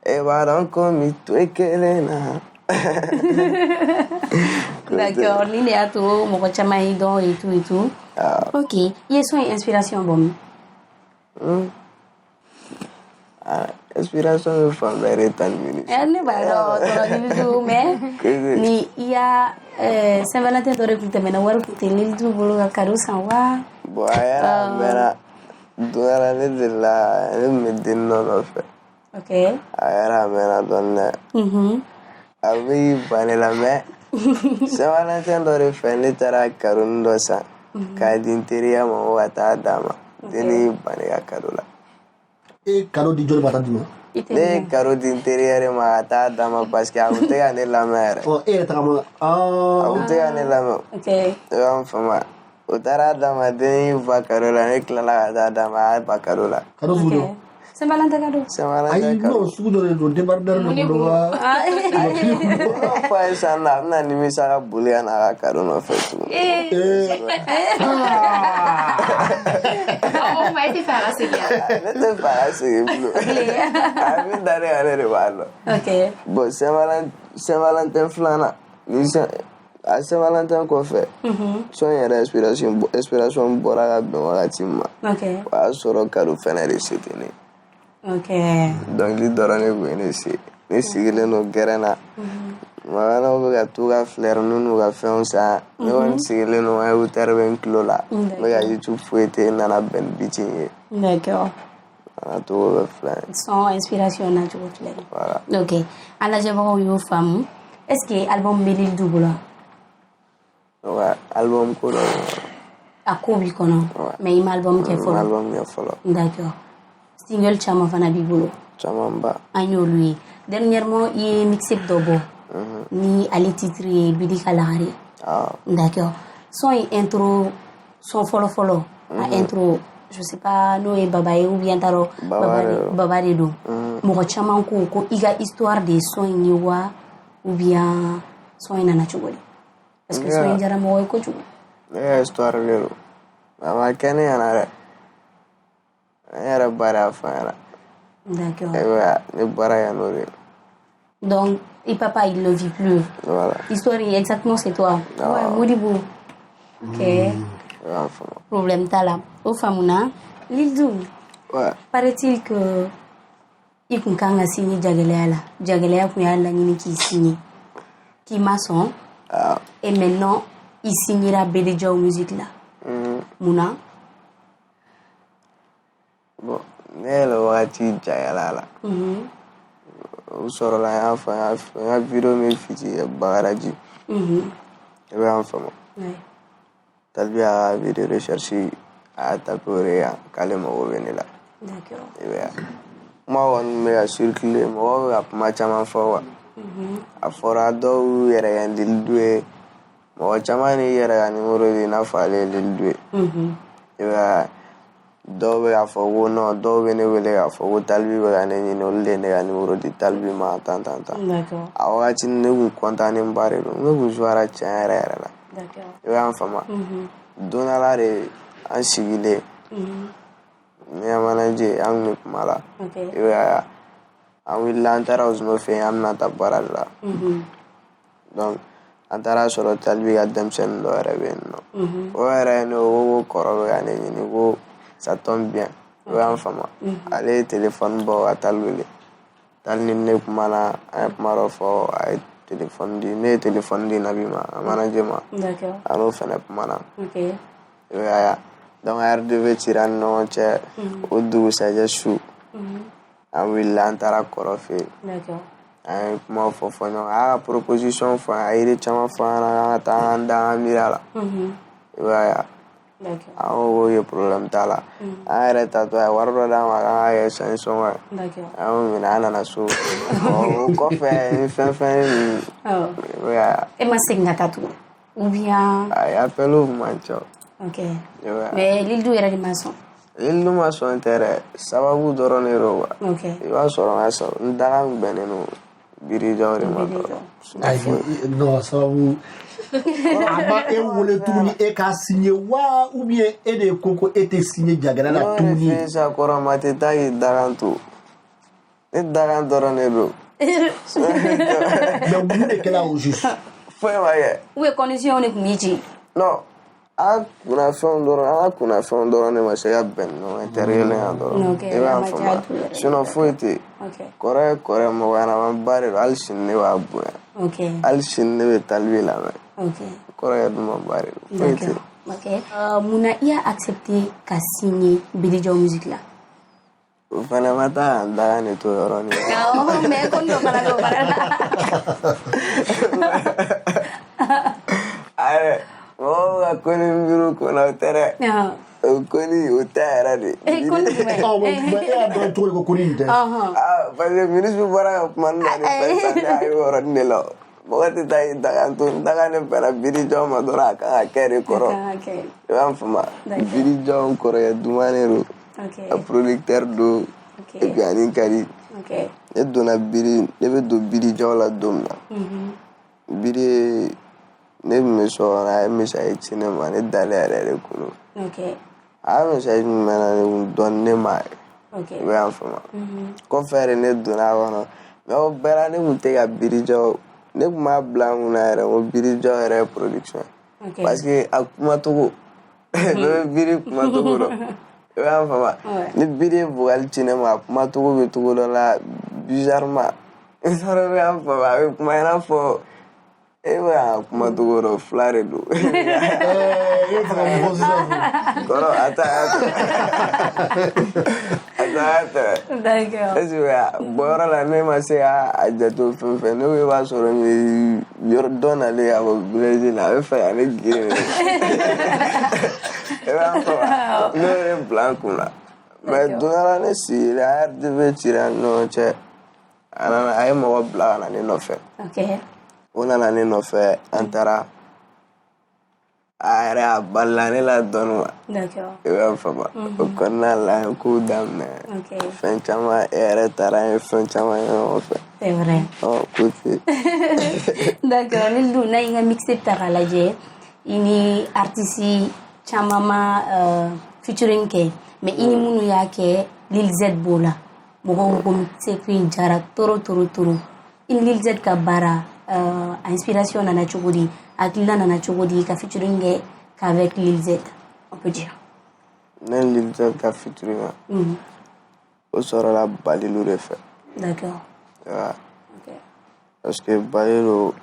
e b'a dɔn komi to i kelen na. D'accord, ni de y'a to mɔgɔ caman y'i dɔn et tout. Ok, i ye son ye inspiration bɔ min? Inspiration bɛ fan bɛɛ de ta ni minisi. Ne b'a dɔn tɔrɔ Lil Dou mais ni i y'a Saint-Valentin dɔ de tun tɛmɛna wari tun tɛ Lil Dou bolo ka cadeau san wa? Bon a yɛrɛ mɛnna don dɔ la ne delila ne tun bɛ denni dɔ nɔfɛ. Ok. A yɛrɛ mɛnna dɔɔni dɛ. A bɛ ban ne la mais Saint-Valentin dɔ de fɛ ne taara cadeau dɔ san k'a di n teriya ma ko ka taa d'a ma denni y'i ban ne ka cadeau la. E cadeau di joli ma taa di ma? Ne ye cadeau di n teriya de ma ka taa d'a ma parce que a kun tɛ ka ne lamɛn yɛrɛ. E yɛrɛ tagama. A kun tɛ ka ne lamɛn. Ok. I b'an faamuya. O taara d'a ma denni y'i ban cadeau la ne tilala ka taa d'a ma a y'a ban cadeau la. Cadeau sugu dɔ. Saint-Valentin cadeau. Saint-Valentin cadeau. Ayi non sugu dɔ de don débardeur de bolo wa. Fɔ a ye san na a bɛna nimisa ka boli ka n'a ka cadeau nɔfɛ tuguni. O ma e tɛ fɛ a ka segin wa? Ne tɛ fɛ a ka segin bilen. A min da ne kan ne de b'a dɔn. Ok. Bon Saint-Valentin filanan ni a Saint-Valentin kɔfɛ son yɛrɛ inspiration bɔra ka bɛn wagati min ma. Ok. O y'a sɔrɔ cadeau fɛnɛ de se tɛ ne ye. Ok. Dɔnkili dɔrɔn de kun ye ne se. Ne sigilen don gɛrɛn na. Mɔgɔw bɛ ka t'u ka fleur n'u ka fɛnw san. Ne kɔni sigilen don an hauteur bɛ n tulo la. N bɛ ka YouTube fouetté n nana bɛn ni beat in ye. D'accord. An ka togo bɛ filɛ. Son inspiration na cogo filɛ. Voilà. Ok. A lajɛbagaw y'o faamu. Est-ce que album bɛ Lil Dou bolo? Ouais, album ko dɔ. A ko b'i kɔnɔ. Mais i ma album kɛ fɔlɔ. Album kɛ fɔlɔ. D'accord. Single caman fana b'i bolo. Caman ba. An y'olu ye. Dernièrement i ye mixtape dɔ bɔ. Ni ale titre ye Bidi ka Lagare. D'accord. Son in intro son fɔlɔ a intro je sais pas n'o ye baba ye ou bien taro baba de don mɔgɔ caman ko i ka histoire de son in ye wa ou bien son in nana cogo di parce que son in jara mɔgɔ ye kojugu ne ka histoire de don a ma kɛ ne ɲɛna dɛ ne yɛrɛ ba de y'a fɔ n ɲɛna d'accord ne baara kɛ n'o de donc et papa il ne vit plus voilà histoire exactement c'est toi ouais Modibo ok problème t'a la o faamuna Lildou ouais paraît-il que i kun kan ka signer jagɛlɛya la jagɛlɛya kun y'a laɲini k'i signer k'i ma sɔn et maintenant i signera BDJAW musique la munna bon ne yɛlɛ wagati jagɛlɛya la o sɔrɔla n y'a fɔ n ka video min fiti Bagadaji i bɛ an faamu Talibi a ka video recherche a y'a tapé o de kan k'ale mago bɛ ne la i bɛ kuma kɔni bɛ ka circuler mɔgɔw bɛ ka kuma caman fɔ quoi a fɔra dɔw yɛrɛ kɛ Lildou ye mɔgɔ caman ni yɛrɛ ka numéro de i n'a fɔ ale ye Lildou ye i bɛ dɔw bɛ k'a fɔ ko non dɔw bɛ ne wele k'a fɔ ko Talibi bɛ ka ne ɲini olu de ye ne ka numéro di Talibi ma tan a wagati ne kun content ba de don ne kun jouera tiɲɛ yɛrɛ yɛrɛ la i bɛ an faamu don dɔ la de an sigilen ne ka manager an kun bɛ kuma la i bɛ an wulila an taara Ozmo fɛ yen an bɛna taa baara de la donc an taara sɔrɔ Talibi ka denmisɛnnin dɔ yɛrɛ bɛ yen nɔ o yɛrɛ ne ko kɔrɔ bɛ ka ne ɲini ko ça tombe bien i bɛ an faamu ale ye téléphone bɔ ka Tali wele Tali ni ne kumana an ye kuma dɔ fɔ a ye téléphone di ne ye téléphone di Nabi ma a manager ma a n'o fɛnɛ kumana i bɛ ya donc RDV cira an ni ɲɔgɔn cɛ o dugusajɛ su an wulila an taara kɔrɔ fɛ yen an ye kuma fɔ ɲɔgɔn a y'a ka proposition fɔ a ye yiri caman fɔ an ɲɛna k'an ka taa an da an miiri a la i b'a ye an ko k'o ye problème t'a la an yɛrɛ tatɔ a ye wari dɔ d'an ma k'an k'a kɛ sanni sɔngɔ ye an y'o minɛ an nana so o kɔfɛ ni fɛn ninnu i b'a ye e ma segin ka taa tugun ou bien a ye appel man ca ok mais Lildou yɛrɛ de ma sɔn Lildou ma sɔn tɛ dɛ sababu dɔrɔn de don quoi i b'a sɔrɔ n ka sɔrɔ n daga min bɛnnen don BDJAW de ma dɔrɔn non sababu a ma e wele tuguni e k'a signer wa ou bien e de ko ko e tɛ signer jagɛlɛya la tuguni ne sa kɔrɔ ma tɛ taa k'i dagan to ne dagan dɔrɔn de don mais mun de kɛra au juste foyi ma kɛ ou bien condition de kun b'i ci non an ka kunnafɛnw dɔrɔn de ma se ka bɛn ɲɔgɔn intérêt kan dɔrɔn i b'a faamu sinon foyi tɛ kɔrɔ ye kɔrɔ ye mɔgɔ ɲɛnama ba de don hali sini ne b'a bonya hali sini ne bɛ Talibi lamɛn kɔrɔ ye duman ba de don foyi tɛ munna i y'a accepté ka signer BDJAW musique la o fana ma taa an daga ne to yɔrɔ nin mais ko dɔ fana bɛ baara la mɔgɔw ka ko ni miiri kunna o tɛ dɛ o ko ni o tɛ yɛrɛ de e y'a dɔn cogo di ko koni in tɛ parce que ministre bɔra ka kuma ne la ni fɛn san ne a ye o yɔrɔnin de la mɔgɔ tɛ taa i daga to daga ne bɛnna BDJAW ma dɔrɔn a kan ka kɛ de kɔrɔ i b'a faamu BDJAW kɔrɔkɛ duman de don a producteur don et puis ani ka di ne donna ne bɛ don BDJAW la don min na biri ne bɛ min sɔrɔ a ye message ci ne ma ne dalen yɛrɛ de kun don a ye message min mɛn na ne kun dɔɔni ne ma ye i bɛ yan faamu kɔfɛ de ne donna a kɔnɔ mais o bɛɛ la ne kun tɛ ka BDJAW ne kun b'a bila n kunna yɛrɛ ko BDJAW yɛrɛ ye production parce que a kumacogo bɛɛ bɛ biri kumacogo dɔn i bɛ yan faamu ni biri ye vocal ci ne ma a kumacogo bɛ cogo dɔ la bizarrement i sɔrɔ bɛ yan faamu a bɛ kuma i n'a fɔ e bɛ a kumacogo dɔn fila de don kɔrɔ a ta est-ce que bɔyɔrɔ la ne ma se k'a jate o fɛn fɛn ne ko e b'a sɔrɔ yɔrɔ dɔ nalen a bɔ Blaise la a bɛ fɛ ka ne geren e b'a fɔ ne yɛrɛ bila n kun na mais don dɔ la ne sigira RDV cira an ni ɲɔgɔn cɛ a ye mɔgɔ bila ka na ne nɔfɛ o nana ne nɔfɛ an taara a yɛrɛ a balila ne la dɔɔni ma. D'accord. I b'a faamu. O kɔnɔna la an ye kow daminɛ. Ok. Fɛn caman e yɛrɛ taara an ye fɛn caman ye ɲɔgɔn fɛ. C'est vrai. Ko ten. D'accord. Lil Dou n'a yi nga mixtape ta k'a lajɛ i ni artiste caman ma featuring kɛ mais i ni minnu y'a kɛ Lil Z b'o la mɔgɔw ko mixtape in jara toro. I ni Lil Z ka baara a inspiration nana cogo di hakilina nana cogo di ka featuring kɛ qu'avec Lil Z on peut dire. Ne Lil Z ka featuring o sɔrɔla Balilu de fɛ. D'accord. Ok. Parce que Balilu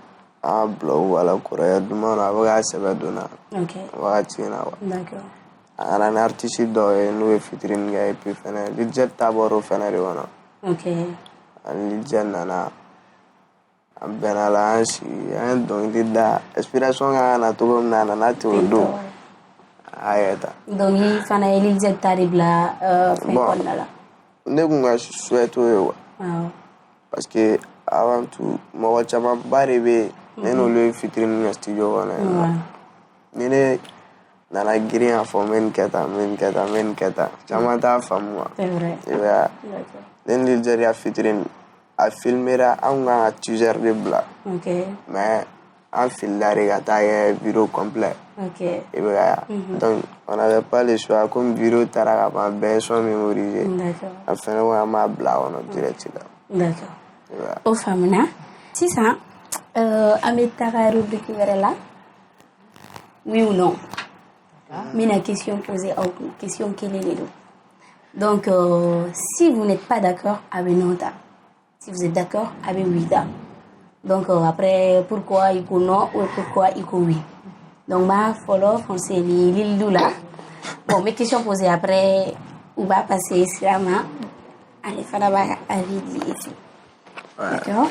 an bila o wala kɔrɔya duman na a bɛ k'a sɛbɛ donna wagati in na wa. D'accord. A kana ni artiste dɔw ye n'u ye featuring kɛ et puis fɛnɛ Lil Z ta bɔra o fɛnɛ de kɔnɔ. Ok. Ani Lil Z nana an bɛnna la an sigi an ye dɔnkili da inspiration kan ka na cogo min na a nana ten o don a y'a yɛrɛ ta. Donc i fana ye Lil Z ta de bila fɛn kɔnɔna la. Ne kun ka souhait o ye wa. Parce que avant tout mɔgɔ caman ba de bɛ yen ne n'olu ye featuring kɛ studio kɔnɔ yen. Ni ne nana girin k'a fɔ n bɛ nin kɛ tan caman t'a faamu wa. C'est vrai. I b'a ye ne ni Lil Z ya featuring a filmera an kan ka teaser de bila. Mais an filila de ka taa kɛ vidéo complet. I b'a ye donc on n'avait pas le choix comme vidéo taara ka ban bɛɛ ye son mémorisé. An fɛnɛ ko an b'a bila a kɔnɔ direct la. D'accord. O faamuna sisan an bɛ taga rubrique wɛrɛ la oui ou non. N bɛna question poser aw kun question kelen de don donc si vous n'êtes pas d'accord a bɛ non ta si vous êtes d'accord a bɛ oui ta donc après pourquoi i ko non ou pourquoi i ko oui donc n b'a fɔlɔ foncer ni Lil Dou la bon n bɛ question poser après u b'a passer sira ma ale fana b'a ka avis di ici. D'accord.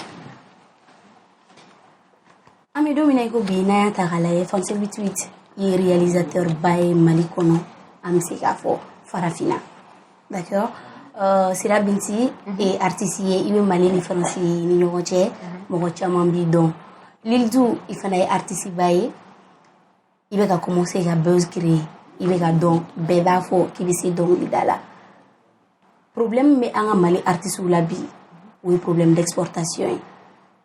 An bɛ don min na i ko bi n'an y'a ta k'a lajɛ Fonse 88 ye réalisateur ba ye Mali kɔnɔ an bɛ se k'a fɔ farafinna. D'accord. Sira Binti ye artiste ye i bɛ Mali différence ni ɲɔgɔn cɛ mɔgɔ caman b'i dɔn. Lil Dou i fana ye artiste ba ye i bɛ ka commencer ka buzz créer i bɛ ka dɔn bɛɛ b'a fɔ k'i bɛ se dɔnkilida la. Problème bɛ an ka Mali artistes la bi o ye problème d'exportation.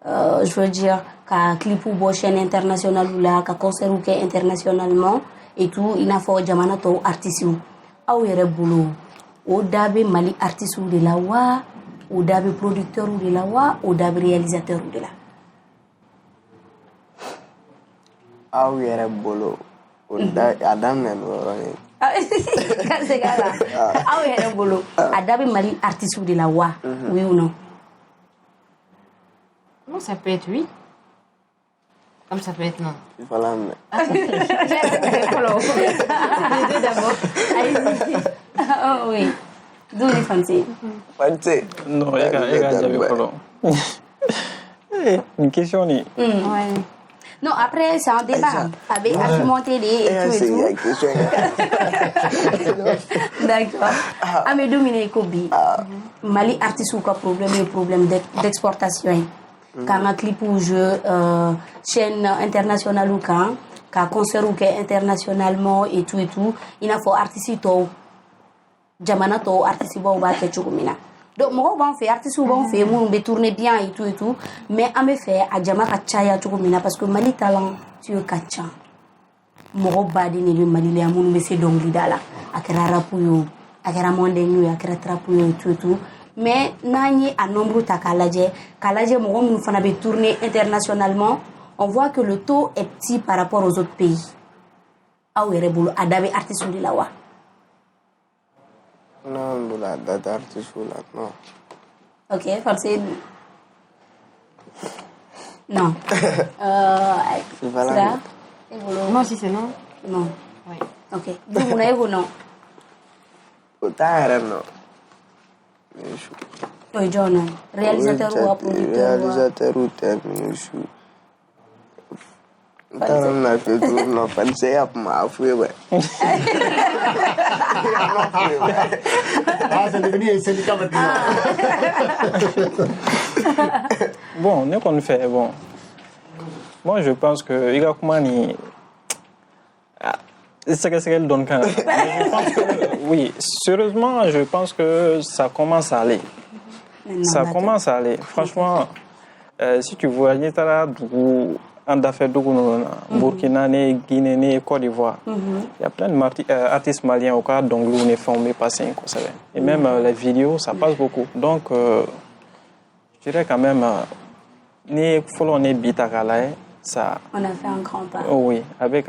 Je veux dire ka clip bɔ chaîne internationale la ka concert kɛ internationalement et tout i n'a fɔ jamana tɔw artistes aw yɛrɛ bolo o da bɛ Mali artistes de la wa o da bɛ producteurs de la wa o da bɛ réalisateurs de la. Aw yɛrɛ bolo o da a daminɛ n'o yɔrɔ ye. Ka segin a la aw yɛrɛ bolo a da bɛ Mali artistes de la wa oui ou non. Non, ça peut être oui. Comme ça peut être non. Il faut l'amener. Alors, les deux d'abord. Allez-y. Oh oui. D'où les Fonse. Fonse. Non, il y a jamais problème. Une question ni. Ouais. Non, après, c'est un débat. Avec argumenter les et tout. D'accord. Amédou Miné Kobi. Mali artiste ou quoi problème d'exportation. Quand un clip ou jeu chaîne internationale ou quand concert ou internationalement et tout il a faut artiste to jamana to artiste ba ba ke chugumina donc mo ba fait artiste ba fait mo be tourner bien et tout mais en fait a jama ka chaya chugumina parce que Mali talent tu es kacha mo ba di ni Mali le amunu be se dongli dala akara rapu yo akara monde ñu akara trapu yo tout mais nani a nombre ta kalaje mo mun fana be tourner internationalement on voit que le taux est petit par rapport aux autres pays aw yɛrɛ bolo a da bɛ artiste de la wa. Non, la date artiste là non. Ok, Fonse. Non. Sira. Moi si c'est non. Non. Oui. Ok. Vous mun na non. O t'a yɛrɛ non. Oui, John. Réalisateur ou producteur. Réalisateur ou technicien. Taara na fi tour no Fonse ya ma foué ouais. Ah, c'est devenu un syndicat maintenant. Bon, ne qu'on fait bon. Moi je pense que Iga Kumani Sɛgɛsɛgɛli dɔɔni kan. Je pense que, oui, sérieusement, je pense que ça commence à aller. Ça commence à aller. Franchement, si tu vois, il y a Burkina, Guinée, Côte d'Ivoire. Il y a plein d'artistes maliens au cas d'anglais on est formé passé. Et même les vidéos, ça passe beaucoup. Donc, je dirais quand même, on est bitakalae. Ça, on a fait un grand pas. Oh oui, avec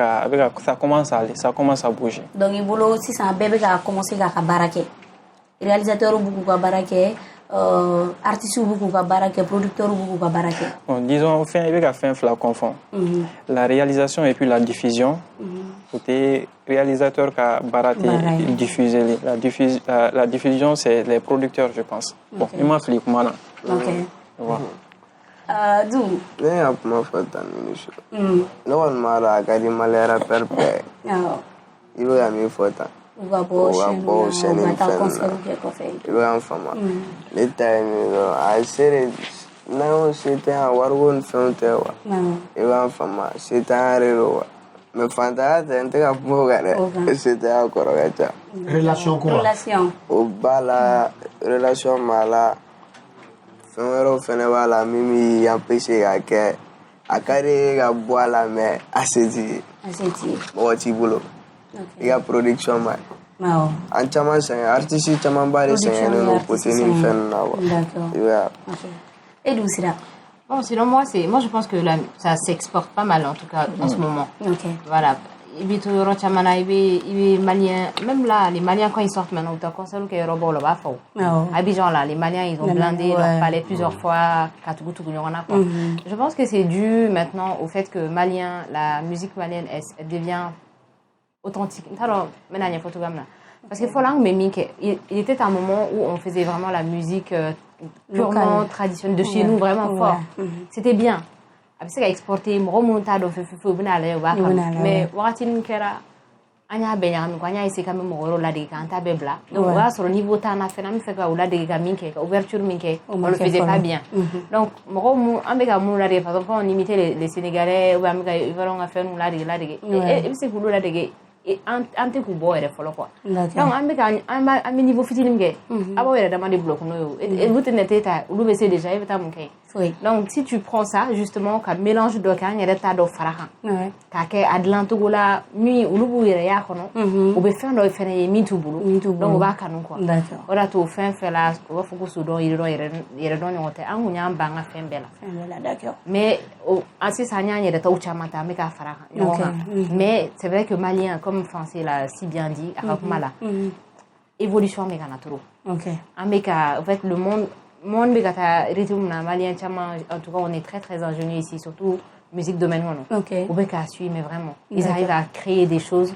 ça commence à aller, ça commence à bouger. Donc il voulait aussi un bébé qui a commencé à baraquer. Réalisateur beaucoup à baraquer, artiste beaucoup à baraquer, producteur beaucoup à baraquer. Bon, disons, il a fait un flacon fond. La réalisation et puis la diffusion. Côté réalisateur qui a baraqué, diffusé. La diffusion, c'est les producteurs, je pense. Bon, il m'a fait comment là. Ok. Voilà. D'où ne y'a kuma fɔ tan ni su ne kɔni b'a dɔn a ka di maliyɛn rapɛri bɛɛ i bɛ ka min fɔ tan u ka bɔ chaîne na u ka taa concert kɛ kɔfɛ i bɛ ka n faamu ne ta ye min dɔrɔn a se de n'an y'o se tɛ yan wariko ni fɛnw tɛ wa i bɛ n faamu se tɛ an yɛrɛ de wa mɛ fantanya tɛ n tɛ ka kuma o kan dɛ se tɛ yan kɔrɔ ka ca relation quoi o b'a la relation b'a la fɛn wɛrɛw fɛnɛ b'a la min b'i empêcher ka kɛ a ka di ka bɔ a la mɛ a se t'i ye mɔgɔ t'i bolo i ka production ma ɲi an caman sɛgɛn artiste camanba de sɛgɛnnen don côté nin fɛn ninnu na quoi i bɛ et d'où sera bon sinon moi je pense que ça s'exporte pas mal en tout cas en ce moment voilà Malien, même là, les Maliens, quand ils sortent maintenant, Abidjan, là, les Maliens, ils ont blindé leur palais plusieurs fois. Je pense que c'est dû maintenant au fait que la musique malienne, elle devient authentique. Parce qu'il faut il était un moment où on faisait vraiment la musique purement traditionnelle de chez nous, vraiment fort. C'était bien. Parce que exporter remontado mais wakati kera anya benya mi kwanya isi kama moro la de kanta bebla donc voilà sur le niveau tana fena mi fait ka ou la de ka minke ouverture minke on le faisait pas bien donc moro mu ambeka mu la de par exemple on imitait les Sénégalais ou ambeka ils vont faire nous la de et c'est pour la de et ante ku bo ere folo quoi donc ambeka am niveau fitilim ge abo ere dama de bloc no et vous tenez ta ou le déjà il va munke. Donc si tu prends ça justement comme mélange de kan yere ta do farahan ka ke adlanto gola mi ulubu yere ya kono o be fin do fene mi tu bulu donc ba kanu quoi d'accord ora to fin fait là o va focus do yere do nyote angunya mbanga fembela d'accord mais ainsi ça nya yere ta uchamata me ka farahan mais c'est vrai que malien comme français l'a si bien dit akamala évolution me kana trop ameka en fait le monde rythme malien en tout cas on est très très ingénieux ici surtout musique domaine au beka suit mais vraiment ils arrivent à créer des choses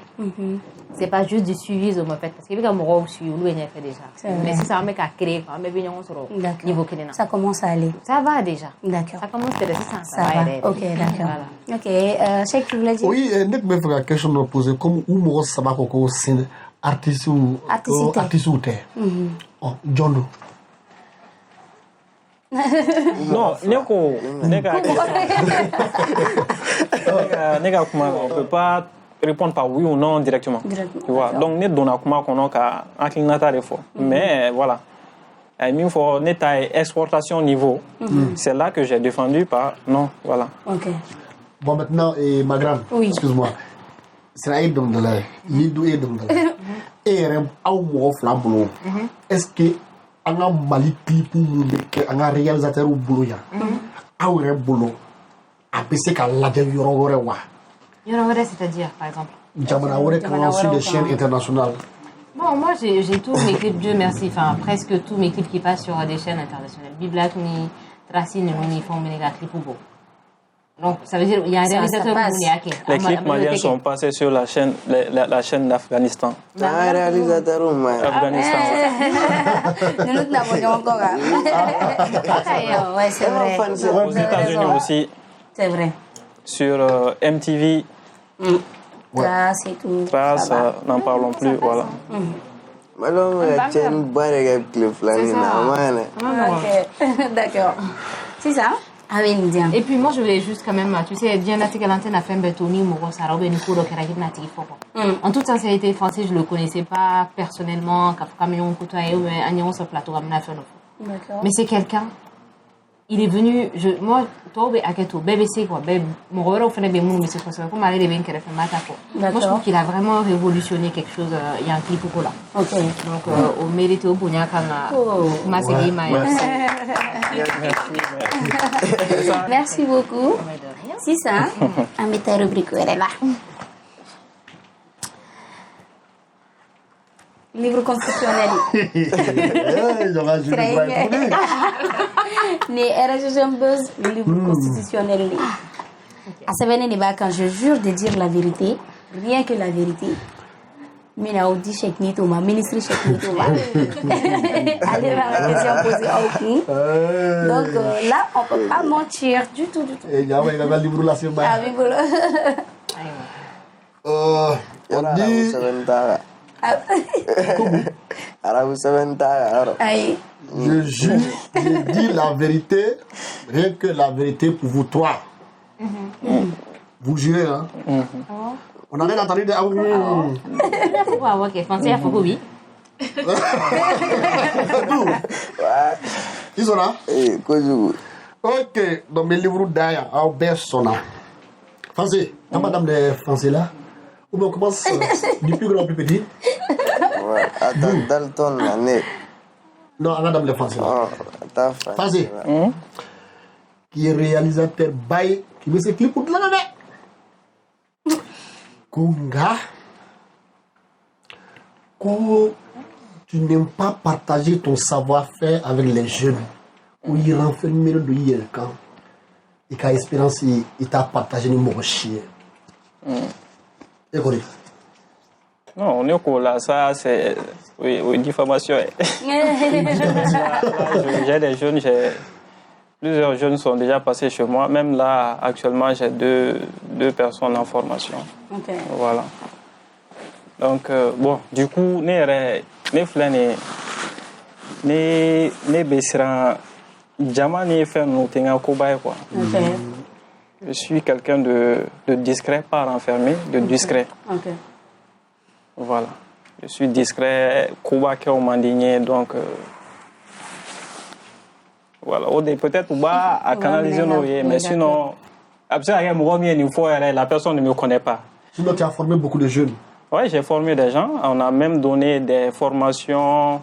c'est pas juste du suivi au fait parce que beka moro suit ou fait déjà mais si ça mec à créer quand même bien sur niveau kilena ça commence à aller ça va déjà d'accord ça commence déjà ça va ok d'accord ok Cheikh tu voulais dire oui nek me faire question de poser comme ou moro saba ko c'est artiste ou te Jondo non, on peut pas répondre par oui ou non directement. Tu vois, donc nous donnons comment qu'on a inclinateur des fois. Mais voilà, il faut une exportation niveau. C'est là que j'ai défendu par non, voilà. Ok. Bon maintenant ma grande, excuse-moi. C'est là donc de là, il doit donc de là. Et au moins flambeau. Est-ce que an ka Mali clip mun bɛ kɛ an ka réalisateur bolo yan aw yɛrɛ bolo a bɛ se ka lajɛ yɔrɔ wɛrɛ wa yɔrɔ wɛrɛ c'est-à-dire par exemple jamana wɛrɛ kan sur des chaînes internationales bon moi j'ai tous mes clips Dieu merci enfin presque tous mes clips qui passent sur des chaînes internationales Biblac ni Tracy ni ni font mes clips ou donc ça veut dire il y a un réalisateur les clips maliens sont passés sur la chaîne d'Afghanistan. Un réalisateur Afghanistan. Nous l'avons encore. Ouais, c'est vrai. Aux États-Unis aussi. C'est vrai. Sur MTV. Ça c'est tout. Ça n'en parlons plus, voilà. Malon chaîne barre clip là ni na. D'accord. C'est ça. Ah oui, Ndian. Et puis moi, je voulais juste quand même, tu sais, bien que l'antenne a fait un bétoni, Moro Sarah, ben Nico, donc elle a dit en toute sincérité, Français, je le connaissais pas personnellement, quand on côtoyait ou on sur plateau, D'accord. mais c'est quelqu'un. Il est venu, moi, toi, BBC, quoi, mon au fait, mais c'est comme aller les qui fait matin, quoi. Moi, je trouve qu'il a vraiment révolutionné quelque chose, il y a un clip au là. Ok. Donc, au mérite au Bounia, Merci beaucoup. C'est ça. Un métier rubrique, elle est là. Livre constitutionnel. Les RSM Buzz, le livre constitutionnel. À ce moment-là, quand je jure de dire la vérité, rien que la vérité, mais là, on dit chèque ni tout, ma ministre chèque ni tout. Allez, la question posée à aucun. Donc là, on ne peut pas mentir du tout, du tout. Et il y a un livre là, c'est Ah oui, voilà. On dit. Je jure, je dis la vérité, rien que la vérité pour vous trois. Vous jurez, hein? On en a entendu des... Ok, Français, il faut que oui. Ils sont là? Ok, dans mes livres d'ailleurs, en baisse sont là. Français, t'as madame les Français là? Ou bien on commence du plus grand au plus petit? Dalton, l'année. Non, madame les Français là. Français, qui est réalisateur bail, qui met ses clips pour de la nana. Kunga, tu n'aimes pas partager ton savoir-faire avec les jeunes. Ou il renferme le de hier quand et qu'à espérance il t'a partagé le mot chien. Écoutez. Non, on est au cours là, ça c'est oui, diffamation. J'ai des jeunes, plusieurs jeunes sont déjà passés chez moi. Même là, actuellement, j'ai deux personnes en formation. Okay. Voilà. Donc, bon, du coup, ne flâne, ne besira, jamais ne fait nous tenir cobaye quoi. Je suis quelqu'un de discret, pas renfermé, de discret. Okay. Voilà. Je suis discret, cobaye au mandigné, donc. Voilà, peut-être bas à canaliser nos mais sinon, absolument, la personne ne me connaît pas. Sinon, tu as formé beaucoup de jeunes. Oui, j'ai formé des gens. On a même donné des formations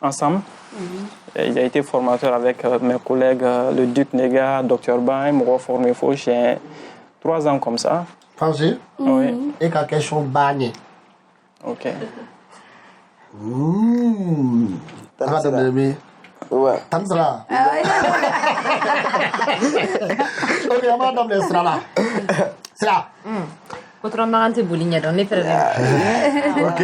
ensemble. Il a été formateur avec mes collègues, le Duc Nega, Dr Bain, moi formé faux. J'ai 3 ans comme ça. Français? Oui. Et quelque chose bagné. Ok. Ouais. Tanzra. Ok, madame l'Estrala. C'est là. Autrement, marrante bouligne dans les frères. Ok.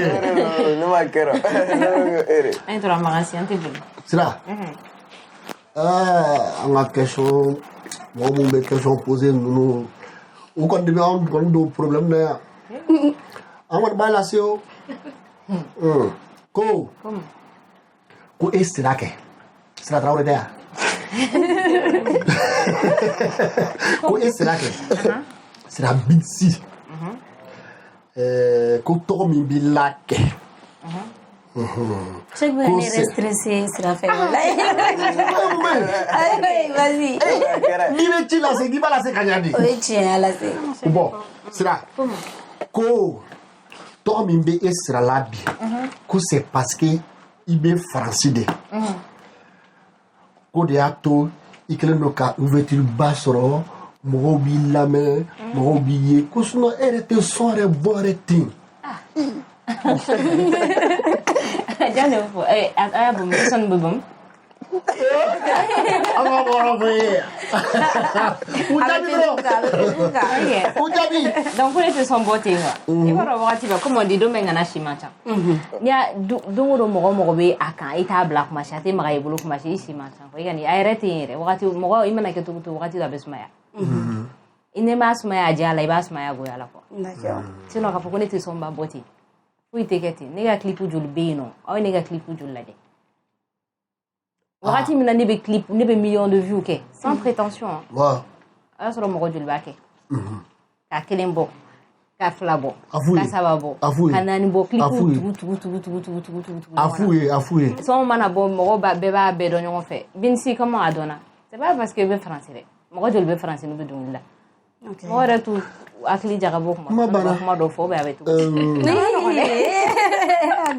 Un marrante bouligne. C'est là. On a question. Moi, mon question posée, nous. Où quand on a un problème là. On va pas la séo. Ko. Ko est là que. C'est la traure d'air. Ko est là que. C'est la bitsi. Ko to mi bilake. Chaque fois on est stressé, c'est la fête. Allez, vas-y. Ni là, c'est qui va la se kanyadi. Oui, tiens, là c'est. Bon, c'est là. Ko to mi be esra labi. Ko c'est parce que il be français de. Ko de ato ikele no ka ouverture basoro mo bi lame mo bi ye ko suno erete sore boretin. Jangan lupa. Ayah bom, son bom. Apa orang boleh? Ujabi bro. Ujabi. Donc pour les son beauté là. Il va avoir tu vas comme on dit domaine na chimata. Ya dunguro mo be aka ita black masha te magai bulu masha chimata. Ko yani ayrete re wakati mo imana ke tu wakati da besmaya. Ine masmaya jala ibasmaya go yala ko. D'accord. Sinon ka pokone te son ba beauté. Oui, t'es nega clip ou jul beno, ou nega clip ou jul lade. Wakati mina ne be clip, ne be millions de vues ke. Sans prétention. Ouais. Ala sɔrɔ mɔgɔ joli b'a kɛ. Ka kelen bɔ, ka fila bɔ, Afuye. ka saba bɔ, Afuye. ka naani bɔ, clip Afuye. tugu. Afouye. Sɔn mana bɔ mɔgɔ bɛɛ b'a bɛɛ dɔn ɲɔgɔn fɛ. Binsi comment a dɔnna? C'est pas parce que bɛ français dɛ. Mɔgɔ joli bɛ français n'u bɛ dɔnkili la. Mɔgɔ yɛrɛ t'u hakili jagabɔ kuma dɔ fɔ bɛ a bɛ tugu.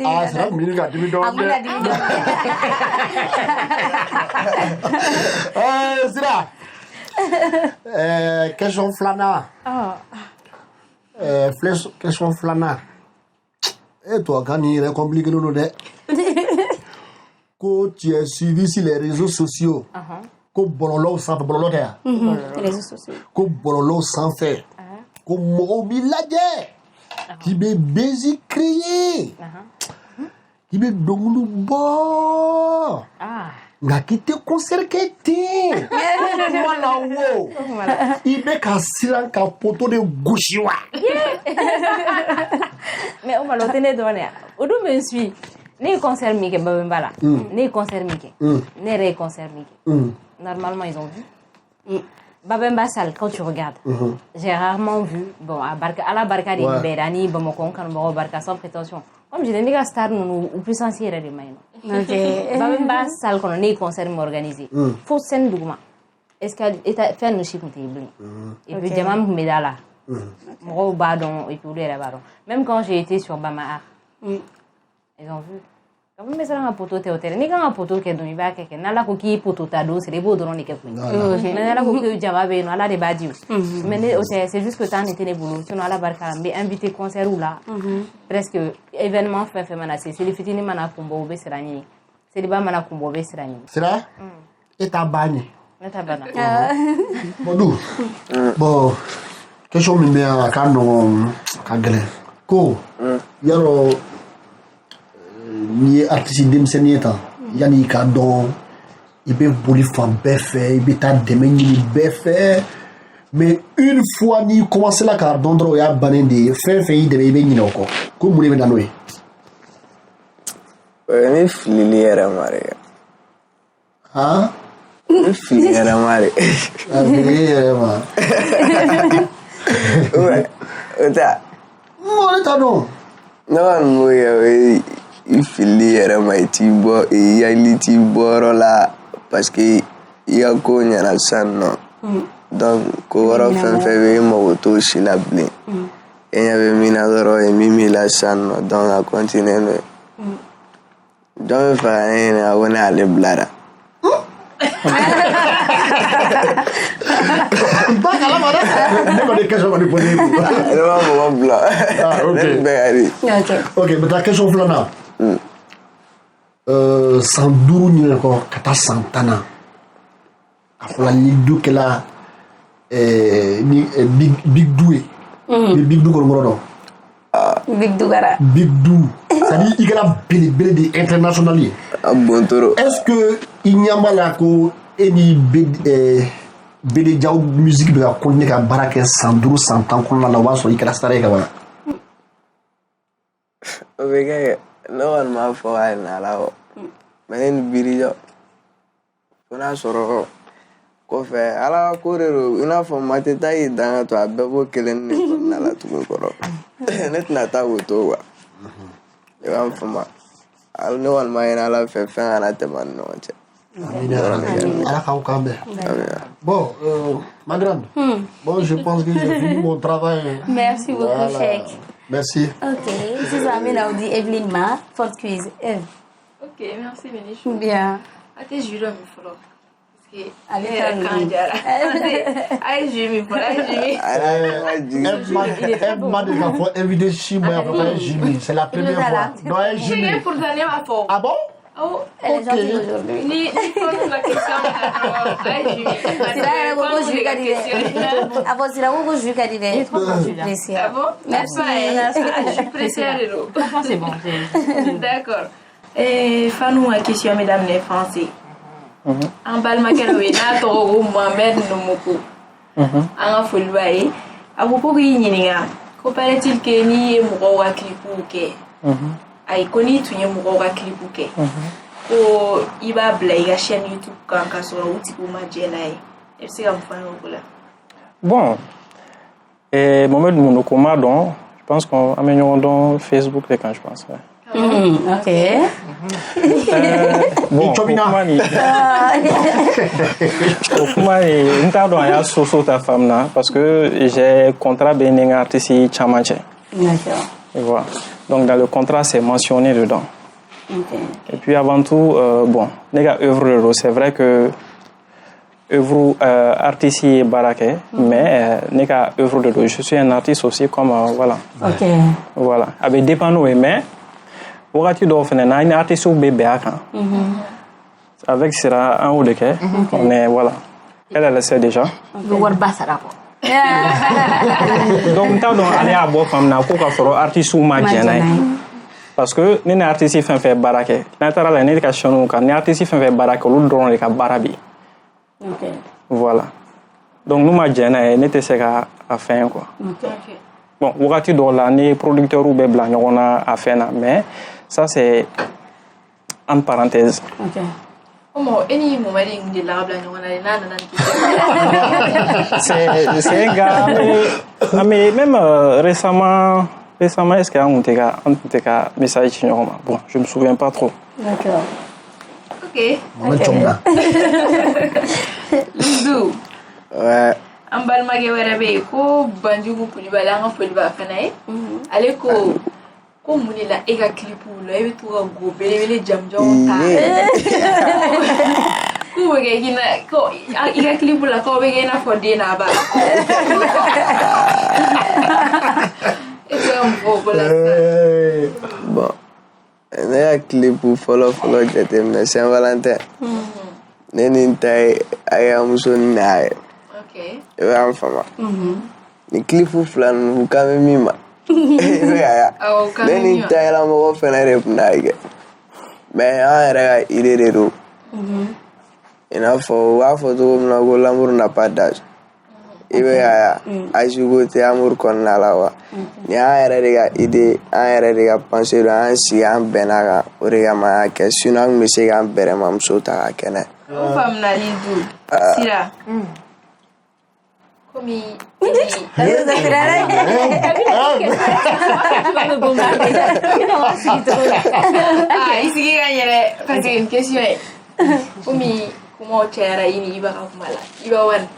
Ah, c'est une minute à 10 minutes. Sira. Question flana. Question flana. Et toi, quand il est compliqué, nous nous que tu es suivi sur les réseaux sociaux. Que bololo sans bololo there. Réseaux sociaux. Que bololo sans faire. Que mobile qui be busy crier. Qui be dongulu bo. Nga kite concert kete. Voilà wo. Ibe ka siran ka poto de gushiwa. Mais on va le tenir dans les. Où me suis? Ne concert mi ke babemba là. Ne concert mi ke. Ne ré concert mi ke. Normalement ils ont vu. Babemba Sall, quand tu regardes, j'ai rarement vu, bon, à la Barca de Berani, Bamako, Kanbaro, Barca, sans prétention. Comme je dis, les stars, nous, ou plus sincères de main. Babemba Sall, quand on est concert organisé, faut scène d'ougma. Est-ce qu'elle est fait nous chiffres et puis, Jamam Medala, Moro Badon, et puis les Badon. Même quand j'ai été sur Bama, ils ont vu. Comme mais ça un poteau te hôtel ni quand un poteau que doni ba keke na la ko ki poteau ta do c'est les beaux drone que mais na la ko que jamabe no ala de badi mais c'est juste que tant était les boulot sinon ala barka mais invité concert ou là presque événement fait mana c'est les fitini mana kumbo be serani c'est les ba mana kumbo be serani c'est là et ta bagne bon question min be ka no ka gele ko yaro ni artiste denmisɛnnin tan yanni ka dɔn i bɛ boli fan bɛɛ fɛ i bɛ taa dɛmɛ ɲini bɛɛ fɛ mais une fois n'i commencé la k'a dɔn dɔrɔn o y'a bannen de ye fɛn fɛn y'i dɛmɛ i bɛ ɲinɛ o kɔ ko mun de bɛ na n'o ye. Ni filili yɛrɛ ma de. Han. Ni fili yɛrɛ ma de. A fili yɛrɛ ma. O tɛ. Mɔgɔ ne t'a dɔn. Ne kɔni m'o kɛ o ye i fili yɛrɛ ma i t'i bɔ i hakili t'i bɔyɔrɔ la parce que i ka ko ɲɛna sisan nɔ donc ko wɛrɛ fɛn fɛn bɛ i mago t'o si la bilen e ɲɛ bɛ min na dɔrɔn ye min b'i la sisan nɔ donc a continue n'o ye jɔn bɛ fɛ ka ne ɲininka ko ne ale bilara. Ba kalama dɛ. Ne kɔni ye question kɔni posé. Ne ma mɔgɔ bila. Ne bɛɛ ka di. Ok maintenant question filanan. San 5 ɲinɛ kɔ ka taa san 10 na a fɔra ni du kɛla ni big du ye ni big du kɔni kɔrɔ dɔn. Big du gara. Big du c'est à dire i kɛra belebele de international ye. A bɔntoro. est-ce que i ɲɛ b'a la ko e ni Bele Diaw musique bɛ ka continuer ka baara kɛ san 5 san 10 kɔnɔna la o b'a sɔrɔ i kɛra star ye ka ban. O bɛ kɛ ne kɔni m'a fɔ k'a ɲin'a la kɔ mais ne ni Biri fo n'a sɔrɔ kɔfɛ ala ka ko de don i n'a fɔ maa tɛ taa k'i dan ka to a bɛɛ b'o kelen de kɔnɔna la tugun kɔrɔ ne tɛna taa k'o to quoi i b'a faamu ne kɔni m'a ɲini ala fɛ fɛn kana tɛmɛ an ni ɲɔgɔn cɛ. Ala k'aw kan bɛn. Bon, ma grande. Bon, je pense que j'ai fini mon travail. Merci beaucoup, voilà. Cheikh. Merci. Ok, c'est ça, maintenant on dit Evelyne Ma, Fort Quiz. Ok, merci Bénichou. Bien. Ate juro mi fɔlɔ parce que Ale ne yɛrɛ kan jara a ye jui min fɔlɔ a ye jui min. Elle m'a déjà fait inviter chez moi pour faire Jimmy. C'est la première fois. Non, elle Jigi Jimmy. pourtant ne m'a fɔ. Ah bon? Oh, Elle est gentille aujourd'hui. ni pose la question a ye jui min. Sira yɛrɛ ko ko jus ka di dɛ. A fɔ Sira ko ko jus ka di dɛ. Merci. Ah bon? Merci. Je suis pressée de l'eau. C'est bon. D'accord. Fanou a question mesdames les Français. An balimakɛ dɔ ye n'a tɔgɔ ko Mohamed Nomoko. An ka foli b'a ye. A ko ko k'i ɲininka ko paraît-il que n'i ye mɔgɔw ka clipw kɛ. Ayi ko n'i tun ye mɔgɔw ka clipw kɛ. ko i b'a bila i ka chaîne YouTube kan k'a sɔrɔ u tigiw ma jɛ n'a ye i bɛ se ka mun fɔ an ye o ko la. Bon, Mohamed Mounoukouma, donc, je pense qu'on a mis dans Facebook quand je pense. Ouais. Ok. Bon, Okoumani, nous t'avons à Soso ta femme là, parce que j'ai contrat avec artiste Chamache. D'accord. Et voilà. Donc dans le contrat, c'est mentionné dedans. Ok. Et puis avant tout, bon, les gars œuvre, c'est vrai que œuvre artiste et baraké, mais les gars œuvre de je suis un artiste aussi comme voilà. Ok. Voilà. Avec des panneaux mais wakati dɔw fɛnɛ na ni artistes bɛ bɛn a kan avec Sira un ou deux cas on est voilà elle le sait déjà bɛ wariba sara kɔ donc n t'a dɔn ale y'a bɔ faamu na ko k'a sɔrɔ artistes ma jɛn n'a ye parce que ni artiste fɛn fɛn baara kɛ n'a taara la ne ka chaîne kan ni artiste fɛn fɛn baara kɛ olu dɔrɔn de ka baara bɛ Ok. voilà donc n'u ma jɛn n'a ye ne tɛ se ka a fɛn quoi bon wakati dɔw la ni producteurs bɛ bila ɲɔgɔn na a fɛn na mais ça c'est en parenthèse. Ok. Comment any moment de la blague on a c'est un gars mais même récemment est-ce qu'il y a un message ci ɲɔgɔn ma bon je me souviens pas trop. D'accord. Ok. Lizou. Ouais. An balimakɛ wɛrɛ bɛ yen ko Banjugu Kulibali an ka foli b'a fana ye ale ko mun de la e ka kilipu la e bɛ to ka go belebele jamujanw ta k'u bɛ kɛ i ka kilipu la k'aw bɛ kɛ i n'a fɔ den n'a ba e tɛ ka mun fɔ o ko la sisan. Bon, ne ka kilipu fɔlɔ jateminɛ Saint Valentin ne ni n ta ye a y'a muso ni n'a ye. I b'a faamu ni kilipu fila ninnu kan bɛ min ma i bɛ y'a ye ne ni n ta yɛlɛ mɔgɔ fɛnɛ de tun n'a kɛ mais an yɛrɛ ka idée de don i n'a fɔ u b'a fɔ cogo min na ko l'amour n'a pas d'âge i bɛ y'a ye âge ko tɛ amour kɔnɔna la wa ni an yɛrɛ de ka idée an yɛrɛ de ka pensée don an sigi an bɛnna kan o de kama an y'a kɛ sinon an tun bɛ se k'an bɛrɛmamuso ta ka kɛnɛ. O faamuna Lizou Sira. Komi i sigi ka yɛrɛ parce que une question ye komi kumaw cayara i ni Iba ka kuma la Iba wani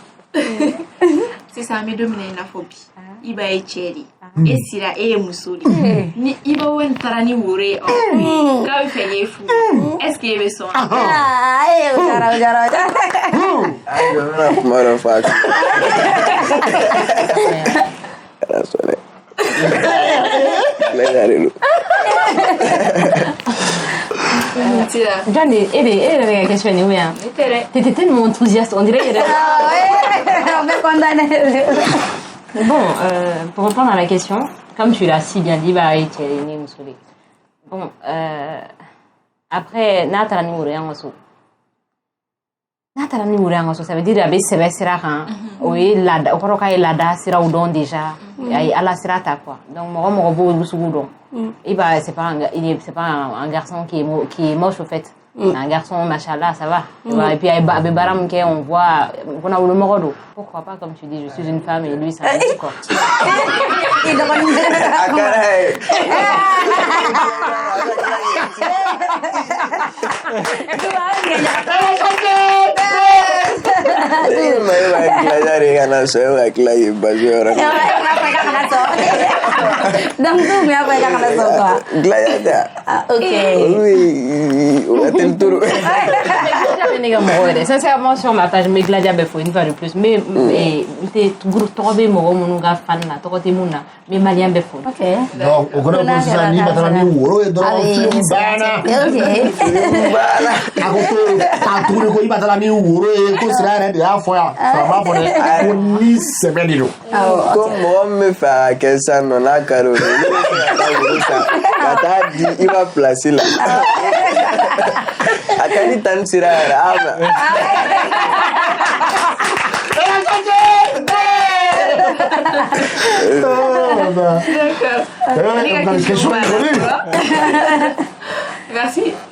sisan an bɛ don min na i n'a fɔ bi Iba ye cɛ de e Sira e ye muso de ni Iba wani taara ni woro ye aw fɛ k'a bɛ fɛ k'e furu est ce que e bɛ sɔn o jara Ay, yo no kuma dɔ fɔ a kan. Ala sɔnna. John, elle question ni bien. T'étais tellement enthousiaste, on dirait. On est condamné. Bon, pour répondre à la question, comme tu l'as si bien dit, bah, tu es né Moussouli. Bon, après, Nathalie Mouriangoso. Nathalie Mouriangoso, ça veut dire que c'est Serakan. Oui, au Koroka et Lada, Sera Oudon déjà. Et à la Serata, quoi. Donc, mon robot, Boussoudon. Et bah, c'est pas un garçon qui est moche, au fait. Un garçon, machallah, ça va. Et puis, avec Baram, on voit, on a le morodo. Pourquoi pas, comme tu dis, je suis une femme et lui, c'est un petit corps. Sincèrement, sur ma page, mais Gladia, il faut une fois de plus. Mais, t'es trouvé mon mononga fan, là, t'es mon, mais malien, il faut. Ok. Donc, on connaît pas ça, ni maintenant, ni ouro, et donc, film bana. Ako ta tourné ko iba tala mi ouro, et ko sera rien de afoya. Ça va pour les ni semaine do. Comme moi, me fait que ça non a caro. Kata di iba placer là. Akani tan sira ama.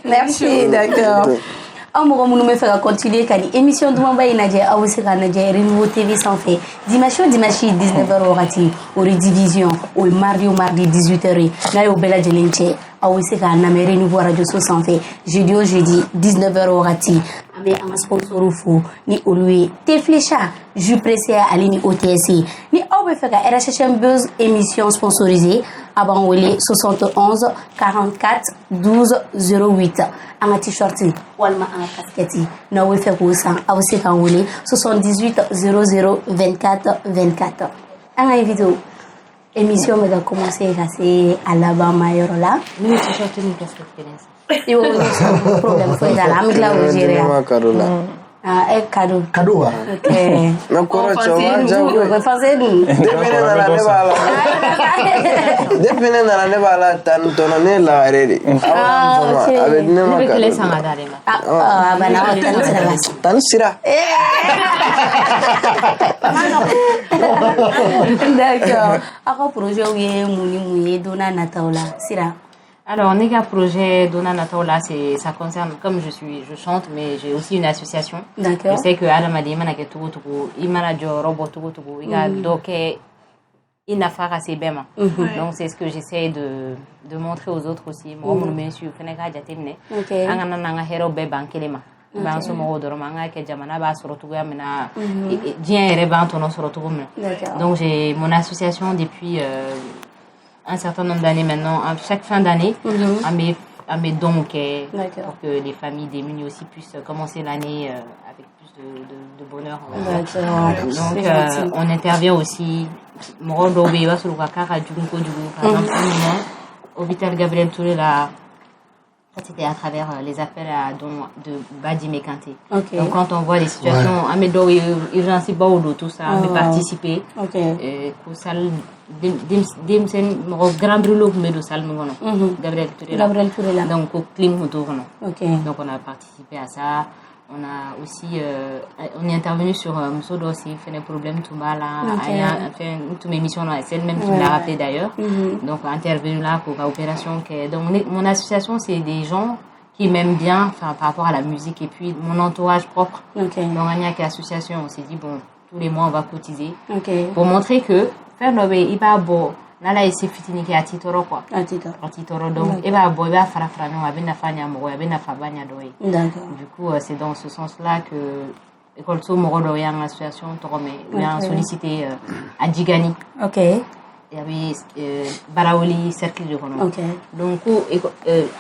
Merci, d'accord. An mɔgɔ minnu bɛ fɛ ka continuer ka ni émission dumanba in lajɛ aw bɛ se k'a lajɛ Renouveau TV sanfɛ dimanche o dimanche 19h wagati o rediffusion o ye mardi o mardi 18h ye n'a y'o bɛɛ lajɛlen cɛ aw bɛ se k'a lamɛn Renouveau radio so sanfɛ jeudi o jeudi 19h wagati an bɛ an ka sponsor fo ni olu ye Teflecha jus pressé ale ni OTS ni aw bɛ fɛ ka RHM Buzz émission sponsorisée a b'an wele 71 44 12 08 an ka t-shirt walima an ka casquette n'aw bɛ fɛ k'o san aw bɛ se k'an wele 78 00 24 24 an ka invité émission bɛ ka commencer ka se a laban ma yɔrɔ la ni t-shirt ni casquette kelen san i y'o problème foyi t'a la an bɛ tila k'o gérer cadeau. Cadeau, ouais. Ok. Mais quoi, tu vas français nous. Depuis ne b'a la tan tonne la rede. Avec ne ma kele sanga dare ma. Bana tan sira. Tan sira. D'accord. Aka projet ou ye muni dona nataola sira. Alors, Nega Projet Dona Nataola, ça concerne, comme je chante, mais j'ai aussi une association. D'accord. Je sais que Adam a dit, il m'a dit, il a donc, il n'a pas assez bien. Donc, c'est ce que j'essaie de montrer aux autres aussi. Moi, je me suis fait un héros bébé en Kelema. Ban so mo do manga ke jamana ba soro tugo amena dien reba tono soro tugo. Donc, j'ai mon association depuis un certain nombre d'années maintenant, à chaque fin d'année, à mes dons pour que les familles démunies aussi puissent commencer l'année avec plus de bonheur. Donc, on intervient aussi. Par exemple, Hôpital Gabriel Touré, c'était à travers les appels à dons de Badi Mekanté. Donc, quand on voit les situations, Amedo, urgence, tout ça, on peut participer. Grand brûlot de Salmono, Gabriel Touré. Donc, au clim donc on a participé à ça. On a aussi, on est intervenu sur Mousso aussi, fait des problèmes tout mal, fait toutes mes missions, c'est elle-même qui me l'a rappelé d'ailleurs. Donc, intervenu là pour l'opération. Donc, mon association, c'est des gens qui m'aiment bien par rapport à la musique et puis mon entourage propre. Donc, on y a l'association, on s'est dit, bon, tous les mois, on va cotiser pour montrer que faire le il va beau. Nala ese fitini ke atitoro quoi. Atitoro donc et va boy va fara non abena fanya mo abena fabanya doy. D'accord. Du coup c'est dans ce sens-là que école so mo do yang association torome bien sollicité à Djigani. OK. Il y avait Baraoli cercle de Kono. OK. Donc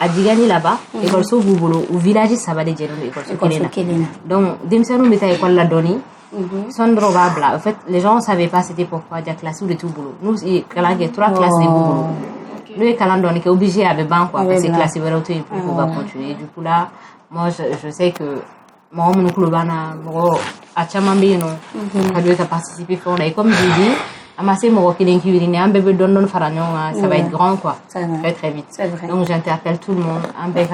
à Djigani là-bas école so Boubolo au village Sabade Djeno école so Kelena. Donc demsanu meta école la doni. Sondro Babla. En fait, les gens ne savaient pas c'était pourquoi la classe ou de tout boulot. Nous, il y a 3 classes de boulot. Nous, les calendriers, on est obligé à avoir quoi. Parce que classe est vraiment pour pouvoir continuer. Du coup, là, moi, je sais que moi, mon club, à Chamambino, a dû participer. Et comme je dis, amasser mon killing qui un bébé donne faragnon, ça va être grand quoi. Très très vite. Donc j'interpelle tout le monde. Un bébé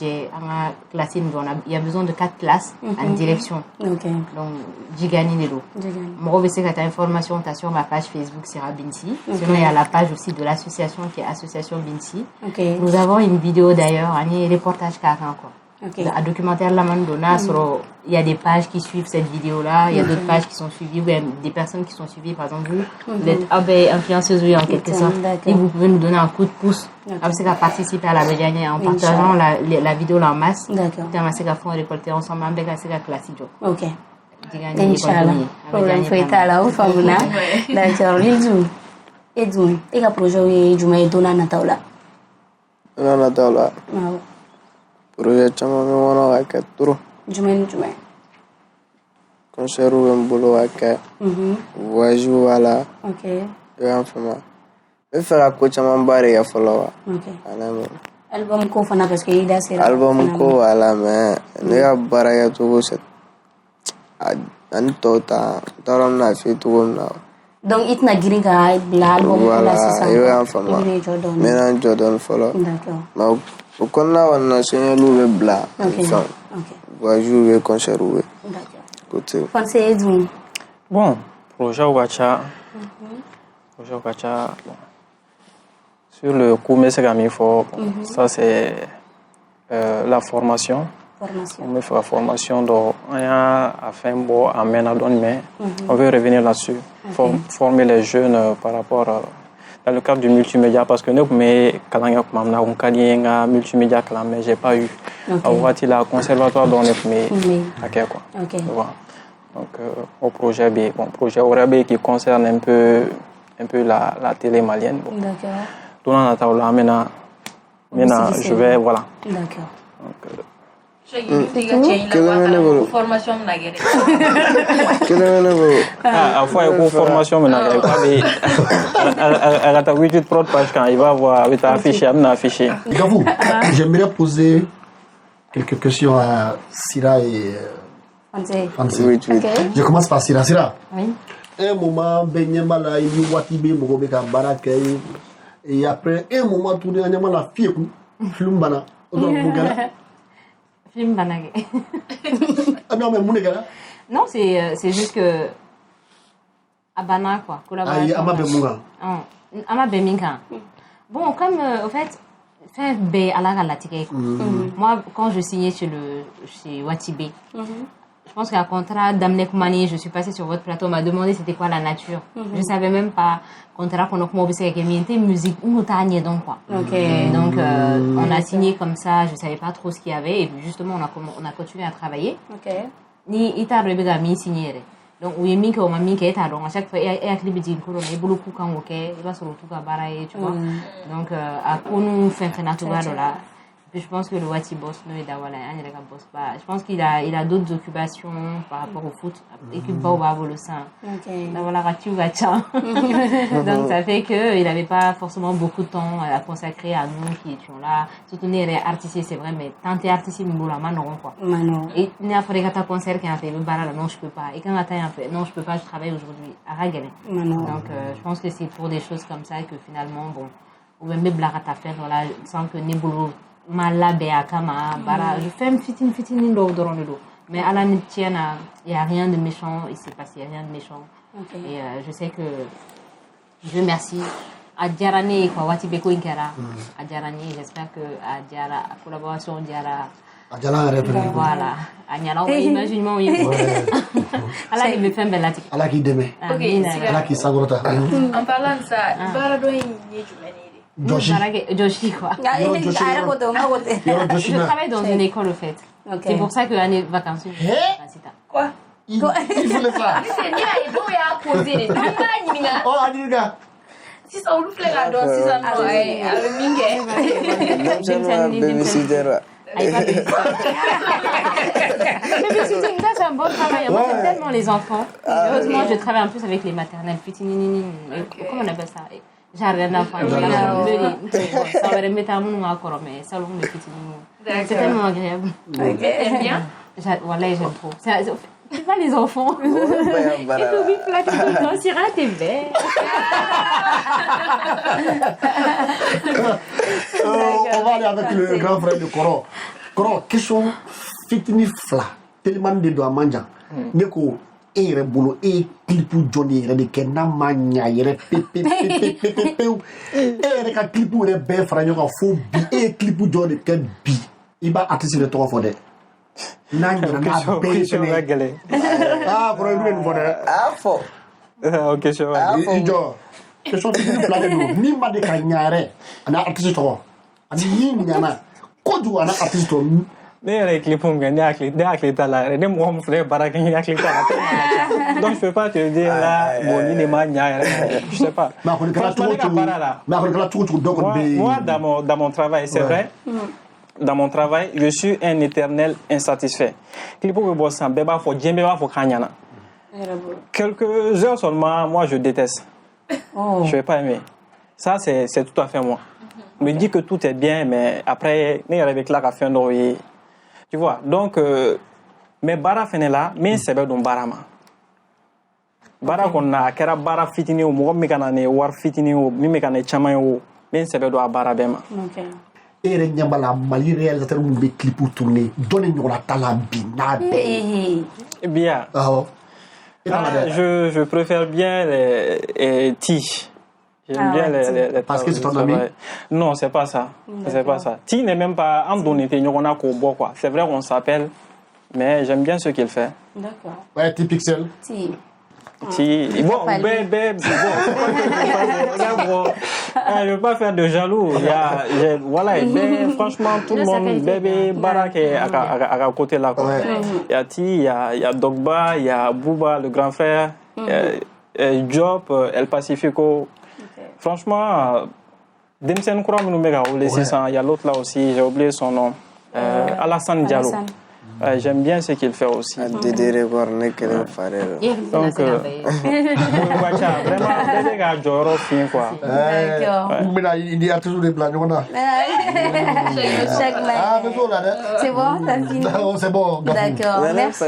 j'ai un classe il y a besoin de 4 classes en direction. Donc j'ai gagné les lots. Moi je sais que tu as information sur ma page Facebook Sira Binti. Sinon il y a la page aussi de l'association qui est Association Binti. Nous avons une vidéo d'ailleurs, un reportage carrément quoi. Un documentaire là il y a des pages qui suivent cette vidéo là, il y a d'autres pages qui sont suivies, des personnes qui sont suivies, par exemple vous êtes influenceuse en quelque sorte et vous pouvez nous donner un coup de pouce parce qu'à participer à la Bédiane en partageant la vidéo là en masse. C'est qu'à fond récolter ensemble avec la classique. OK. Inch'Allah. Problème fait à la famuna. D'accord, Lilzou. Edou, et le projet Juma Dona Nataola. Dona Nataola. Projet caman bɛ kɔnɔ ka kɛ trop. Jumɛn ni jumɛn? Concert bɛ n bolo ka kɛ. Voyage b'a la. OK. I y'a faamuya. N bɛ fɛ ka ko camanba de kɛ fɔlɔ wa. OK. Album ko fana parce que i da sera. Album ko b'a la mais ne ka baara kɛcogo ani tɔw ta n t'a dɔn n bɛna f'i ye cogo min na. Donc i tɛna girin ka bila album ko la sisan. Voilà, i y'a faamuya. N bɛna n jɔ dɔɔni fɔlɔ. D'accord. O kɔnɔna kɔni na sɛŋɛliw bɛ bila fɛn voyagew bɛ concert bɛ côté pensez vous bon projet ka ca bon sur le coup mais c'est comme il faut ça c'est La formation. On me fait la formation, donc on a fait un beau à Ménadon, mais on veut revenir là-dessus, former les jeunes par rapport dans le cadre du multimédia, parce que nous, mais multimédia, mais j'ai pas eu. Il a conservatoire dans le quoi. Donc au projet B, projet Orabe qui concerne un peu la télé malienne. Bon. D'accord. Maintenant, je vais voilà. D'accord. Donc, formation formation il va voir affiché. J'aimerais poser quelques questions à Sira et Fancy. Oui. Je commence par Sira. Oui. Un moment, Benyamala, il y a Watibe, Mogobeka, Baraka, et après un moment, tout le monde a fait Flumbana. Film banagé. Non, c'est juste que Abana quoi, collaboration. Ama Beminka. Bon, comme au fait, fin B à la tique. Moi, quand je signais chez Watibé, je pense qu'à contrat d'Amnek Mani, je suis passée sur votre plateau, on m'a demandé c'était quoi la nature. Je savais même pas contrat qu'on a commencé avec musique ou montagne donc quoi. Donc on a signé comme ça, je savais pas trop ce qu'il y avait et puis justement on a continué à travailler. Ni ita rebega mi signé. Donc oui mi ko mami ke ta donc à chaque fois et clip dit ko ne bulu ku kan woke il va sur tout baraye tu vois. Donc à konu fin tout là. Je pense que le Wati boss no est d'avoir boss pas. Je pense qu'il a d'autres occupations par rapport au foot. Équipe pas au babo le sein. Donc ça fait que il avait pas forcément beaucoup de temps à consacrer à nous qui étions là. Soutenir les artistes c'est vrai mais tant t'es artiste mais la non quoi. Et n'y a pas de concert qui a fait le bara non je peux pas. Et quand attends non je peux pas je travaille aujourd'hui à Ragalé. Donc je pense que c'est pour des choses comme ça que finalement bon ou même blague à faire voilà sans que ni boulot malabe akama bara je fais une fitine dans le dos mais à la tienne il y a rien de méchant il s'est passé rien de méchant et je sais que Dieu merci à Diarani quoi Watibeko Inkara à Diarani j'espère que à Diara à collaboration Diara voilà à Niala imaginement Allah il me fait belle latique Allah qui demain Allah qui s'agrota en parlant de ça bara do Joshi quoi. Je travaille dans une école au fait. C'est pour ça que l'année vacances. Quoi? Il faut le faire. Oh, Adilga. Si ça vous plaît la danse, si ça nous c'est un bon travail. Moi, j'aime tellement les enfants. Heureusement, je travaille en plus avec les maternelles. Comment on appelle ça? Jardin d'enfants. Ça va remettre à mon accord, mais salon de petits. C'est tellement agréable. T'aimes bien? Voilà, j'aime trop. C'est pas les enfants. Et puis, non, Sira, t'es belle. On va aller avec le grand frère de Koro. Koro, question fitini fla. Tellement de doigts mangeant. Neko. E yɛrɛ bolo e clipu jɔnni yɛrɛ de kɛ n'a ma ɲa yɛrɛ pewu e yɛrɛ ka clipu yɛrɛ bɛɛ fara ɲɔgɔn kan fo bi e ye clipu jɔ de kɛ bi i b'a artiste de tɔgɔ fɔ dɛ n'a ɲɛna n'a bɛɛ fɛnɛ kɔrɔ i bɛ nin fɔ dɛ a fɔ i jɔ question fitini fila de don min ma de ka ɲa yɛrɛ ani artiste tɔgɔ ani min ɲana kojugu ani artiste tɔgɔ ne yɛrɛ clip mun kɛ ne hakili t'a la yɛrɛ ne mɔgɔ min filɛ baara kɛ ne hakili t'a la donc je peux pas te dire là bon ni ne ma ɲa yɛrɛ je sais pas mais a kɔni kɛra cogo cogo dɔ kɔni bɛ yen moi dans mon travail c'est vrai dans mon travail je suis un éternel insatisfait clip bɛ bɔ sisan bɛɛ b'a fɔ diɲɛ bɛɛ b'a fɔ k'a ɲana quelques heures seulement moi je déteste je vais pas aimer ça c'est tout à fait moi on me dit que tout est bien mais après ne yɛrɛ bɛ tila ka fɛn dɔw ye tu vois donc mais bara fɛnɛ la min sɛbɛ don bara ma bara kɔni na a kɛra bara fitinin o mɔgɔ min ka na ni wari fitinin o min bɛ ka na caman ye o min sɛbɛ don a bara bɛɛ ma e yɛrɛ ɲɛ b'a la Mali réalisateur minnu bɛ clipu tourner dɔ de ɲɔgɔnna t'a la bi n'a bɛɛ bien je préfère bien Tige J'aime bien les Parce que c'est ton ami? Non, c'est pas ça. C'est pas ça. Ti n'est même pas en donné, on a quoi. C'est vrai qu'on s'appelle, mais j'aime bien ce qu'il fait. D'accord. Ouais, T-Pixel. Si. Bon, je ne veux pas faire de jaloux. Voilà, franchement, tout le monde, bébé, Barak est à côté là. Il y a Ti, il y a Dogba, il y a Bouba, le grand frère, Job, El Pacifico. Franchement, Demsen Koura Mounoumega, il y a l'autre là aussi, j'ai oublié son nom. Alassane Diallo. J'aime bien ce qu'il fait aussi. Donc, vraiment, bébé a Joro fin quoi. D'accord. Il y a toujours des blagues. C'est bon, t'as fini? C'est bon. D'accord, merci.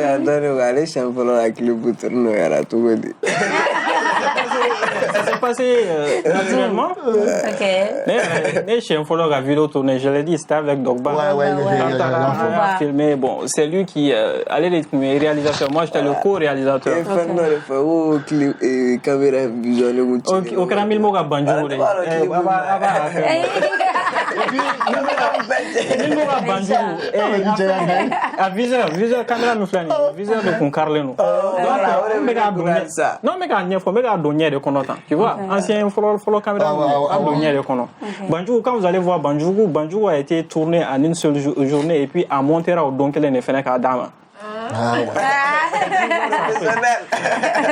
Ça s'est passé naturellement. Ok. Mais chez un follow a vu l'autre tourner, je l'ai dit, c'était avec Dogba. Quand t'as filmé, bon, c'est lui qui allait les réalisateurs. Moi, j'étais le co-réalisateur. Au Caramel Moga Banjo. Viseur caméra me flâne, viseur de Concarleno. Non, mais quand il donner de connotant. Tu vois, ancien follow caméra a donné de connotant. Banjo, quand vous allez voir Banjo a été tourné en une seule journée et puis à Montera au Donkel ne fait qu'à Dama.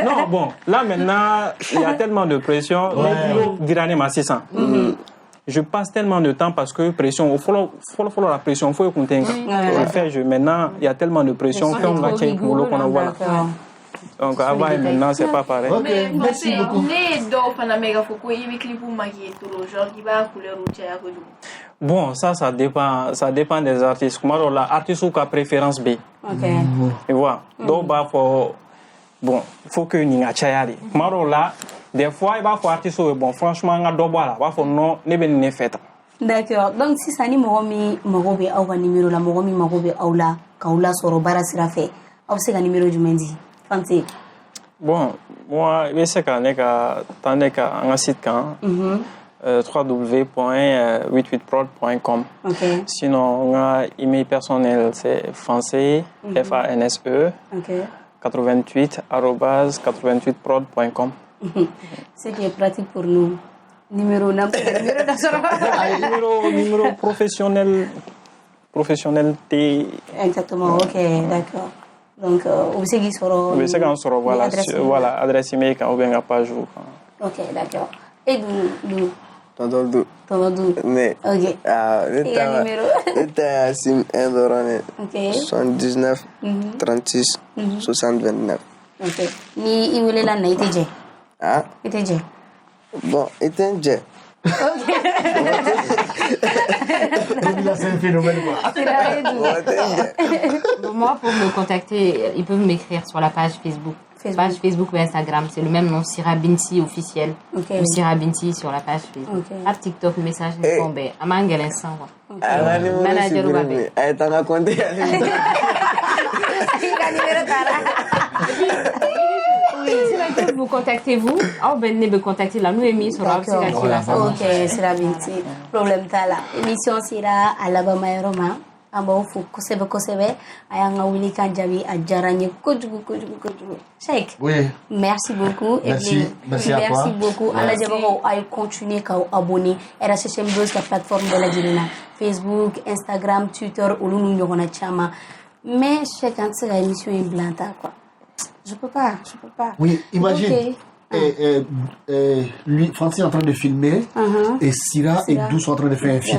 Non, bon, là maintenant, il y a tellement de pression. Dirané ma 600. Je passe tellement de temps parce que pression, il faut la pression, il faut écouter. Maintenant, il y a tellement de pression qu'on a checké pour le qu'on voilà. Donc avant et maintenant, c'est pas pareil. Mais merci beaucoup. Bon, ça dépend des artistes. Comme l'artiste ou a préférence B. Tu vois. Donc, bon, il faut que nous ayons là. Des fois, il va falloir artiste bon, franchement, on a deux là. Il va falloir non, ne ben ne fait. D'accord. Donc si ça ni moromi marobe au va numéro la moromi marobe au la kaula soro bara sirafe. Au c'est numéro du mendi. Fancy. Bon, moi, je sais qu'on est un site quand www.88prod.com. Sinon, on a email personnel, c'est français, FANSE, 88@88prod.com. Ce qui est pratique pour nous. Numéro professionnalité. Exactement, ok, d'accord. Donc, vous savez qu'on sera voilà, adresse email quand on vient à page. Ok, d'accord. Et d'où Tonton mais ok. Et un numéro. C'était Sim Indorane. 79 36 60 29. Ok. Ni il voulait la naïté. Ah. Était bon, était un ok. C'est un phénomène quoi. Moi, pour me contacter, ils peuvent m'écrire sur la page Facebook. Page Facebook ou Instagram, c'est le même nom, Sira Binti officiel. Ou Sira Binti sur la page Facebook. À TikTok, message est tombé. À Mangel instant. Manager ou Babé. T'en as compté. Vous contactez-vous, ou ben ne me contacter là, nous émis sur la website. Ok, c'est la Binti. Problème tala. Émission Sira Alabama Roma. Amba fu kosebe ayanga wili kan jabi ajaranye kojugu. Sheikh. Oui. Merci beaucoup. Merci à toi. Merci beaucoup. Ala jabako ay continuer ka abonner era session buzz la plateforme de la Dilina. Facebook, Instagram, Twitter ulunu nyona chama. Mais Sheikh quand c'est la émission est blanta quoi. Je peux pas. Oui, imagine. Lui, Francis est en train de filmer et Sira et Dou sont en train de faire un feat.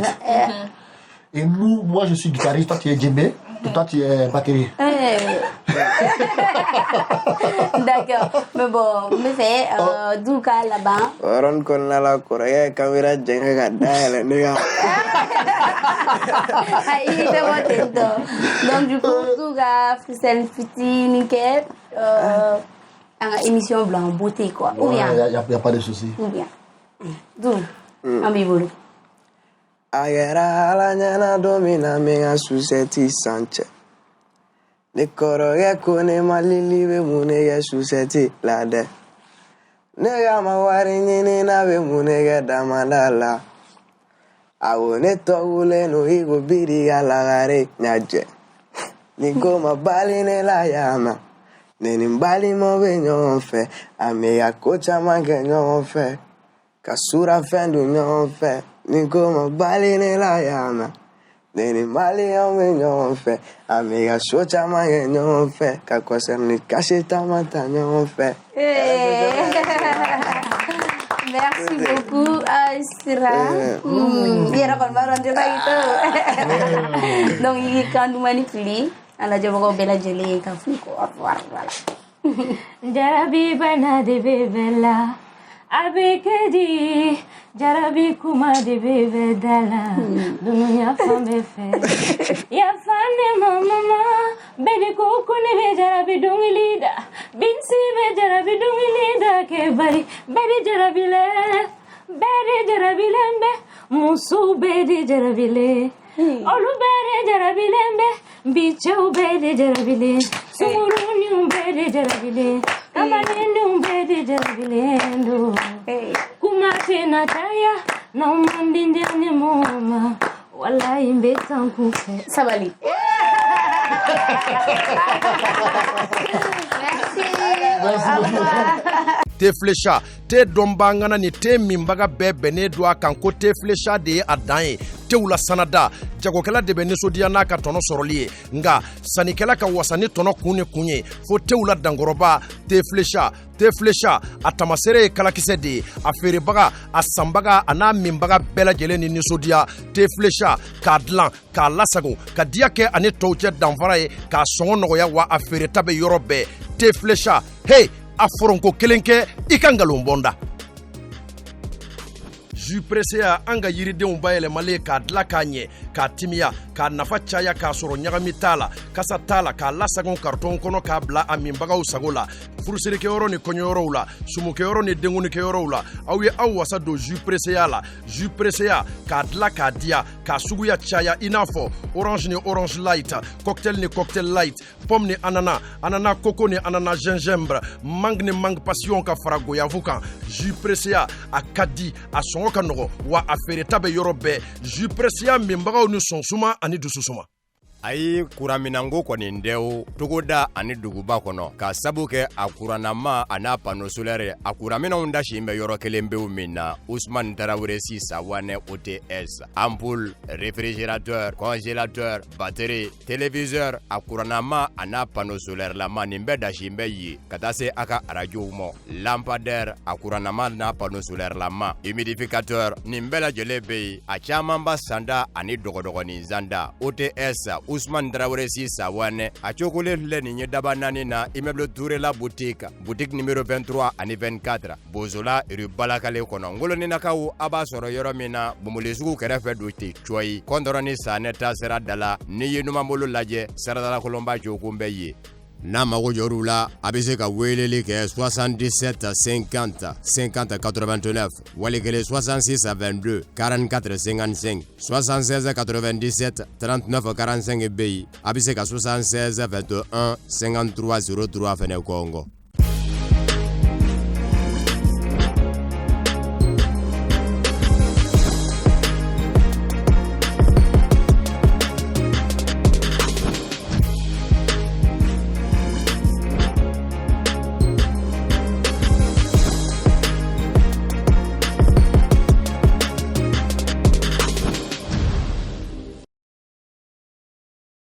Et nous, moi je suis guitariste, toi tu es djembé, et toi tu es batterie. D'accord, mais bon, me fait Douka là-bas. Ron kon la Corée, caméra jenga gada nega. Il est bon donc du coup Douka Frisel Fiti Niket émission blanc beauté quoi. Ou bien il y a pas de souci. Ou bien. Dou, ambivolo. Agera alanyana domina menga suseti sanche. Ne koroge kone malili be munege suseti lade. nega mawari nyini na be munege damadala awo ne togule no igo biri alagare nyaje niko mabali ne la yama neni mbali mo be nyonfe amiga kocha mange nyonfe kasura fendu nyonfe niko mabali ne la yama neni mbali mo be nyonfe amiga socha mange nyonfe kakose ni kashita mata nyonfe. Merci beaucoup, Sira. Biar kon baru nanti itu. Donc ini kan manipuli, ala jabo bela jeli kan fuko war. Jarabi bana de bebela, abekedi. Jarabi kuma de bebedala, dunia fambe fe. Ya fane mama, baby koko ne be jarabi dungilida, binsi be jarabi dungilida ke bari, baby jarabi lembe, musu be jarabi le, olu be jarabi lembe, bicho be jarabi le, sumuruni be jarabi le, kamanendu be jarabi le. Kumate na taya na umandinde ni mama wallahi mbetan kufe Sabali. Te flecha te dombangana ni te mimbaga bebe ne do akan ko te flecha de adan te wula sanada jagokela de be nisodia na ka tono soroli nga sanikela ka wasani tono kunye fo te wula dangoroba te flecha atamasere kala kisede afere baga asambaga ana mimbaga bela jele ni nisodia te flecha ka dlan ka lasago ka diake ani tawche danfara ka songo noya wa afere tabe yorobe te flecha hey aforonko kelenke ikangalon bonda ju presea anga yiridenw bayɛlɛmalen k'a dila k'a ɲɛ k'a timiya k'a nafa caya k'a sɔrɔ ɲagami t'a la kasa t'a la k'a lasagon karton kɔnɔ k'a bila a minbagaw sago la furusirikɛyɔrɔ ni kɔɲɔyɔrɔw la sumukɛyɔrɔ ni denkunikɛyɔrɔw la aw ye aw wasa don ju presea la ju presea k'a dila k'a diya k'a suguya caya i n'a fɔ orange ni orange light cocktail ni cocktail light pomme ni anana anana koko ni anana gingembre mangue ni mangue passion ka fara goyavu kan ju presea a ka di a sɔngɔ ka nɔgɔ wa a feereta bɛ yɔrɔ bɛɛ ju presea minbagaw ni sɔnsuma ani dususuma ayi kuraminango kɔni dɛw togoda ani duguba kɔnɔ ka sabu kɛ a kuranama a n'a pano solaire a kuraminanw dasi bɛ yɔrɔ kelen bew min na Ousmane Tarawele si Sawane OTS ampoule réfrigérateur congélateur batterie téléviseur a kuranama a n'a pano solaire lama nin bɛ dasi bɛ ye ka taa se a ka arajow ma lampadaire a kuranama n'a pano solaire lama humidificateur nin bɛɛ lajɛlen bɛ ye a caman ba sanda ani dɔgɔdɔgɔnin zanda OTS Ousmane Traoré si Sawane a cokole filɛ nin ye daba naani na immeuble Touré la boutique numéro 23 ani 24 Bozola rue Balakale kɔnɔ ngoloninakaw a b'a sɔrɔ yɔrɔ min na Bomolisugu kɛrɛfɛ do te coyi kɔndɔrɔni sanɛ ta sera dala ni ye numanbolo lajɛ saradala kolonba cokun bɛ ye n'a mago jɔr'u la a bɛ se ka weleli kɛ 77 50 50 89 walikele 66 22 44 55 76 97 39 45 bɛ yen a bɛ se ka 76 21 53 03 fɛnɛ kɔngɔ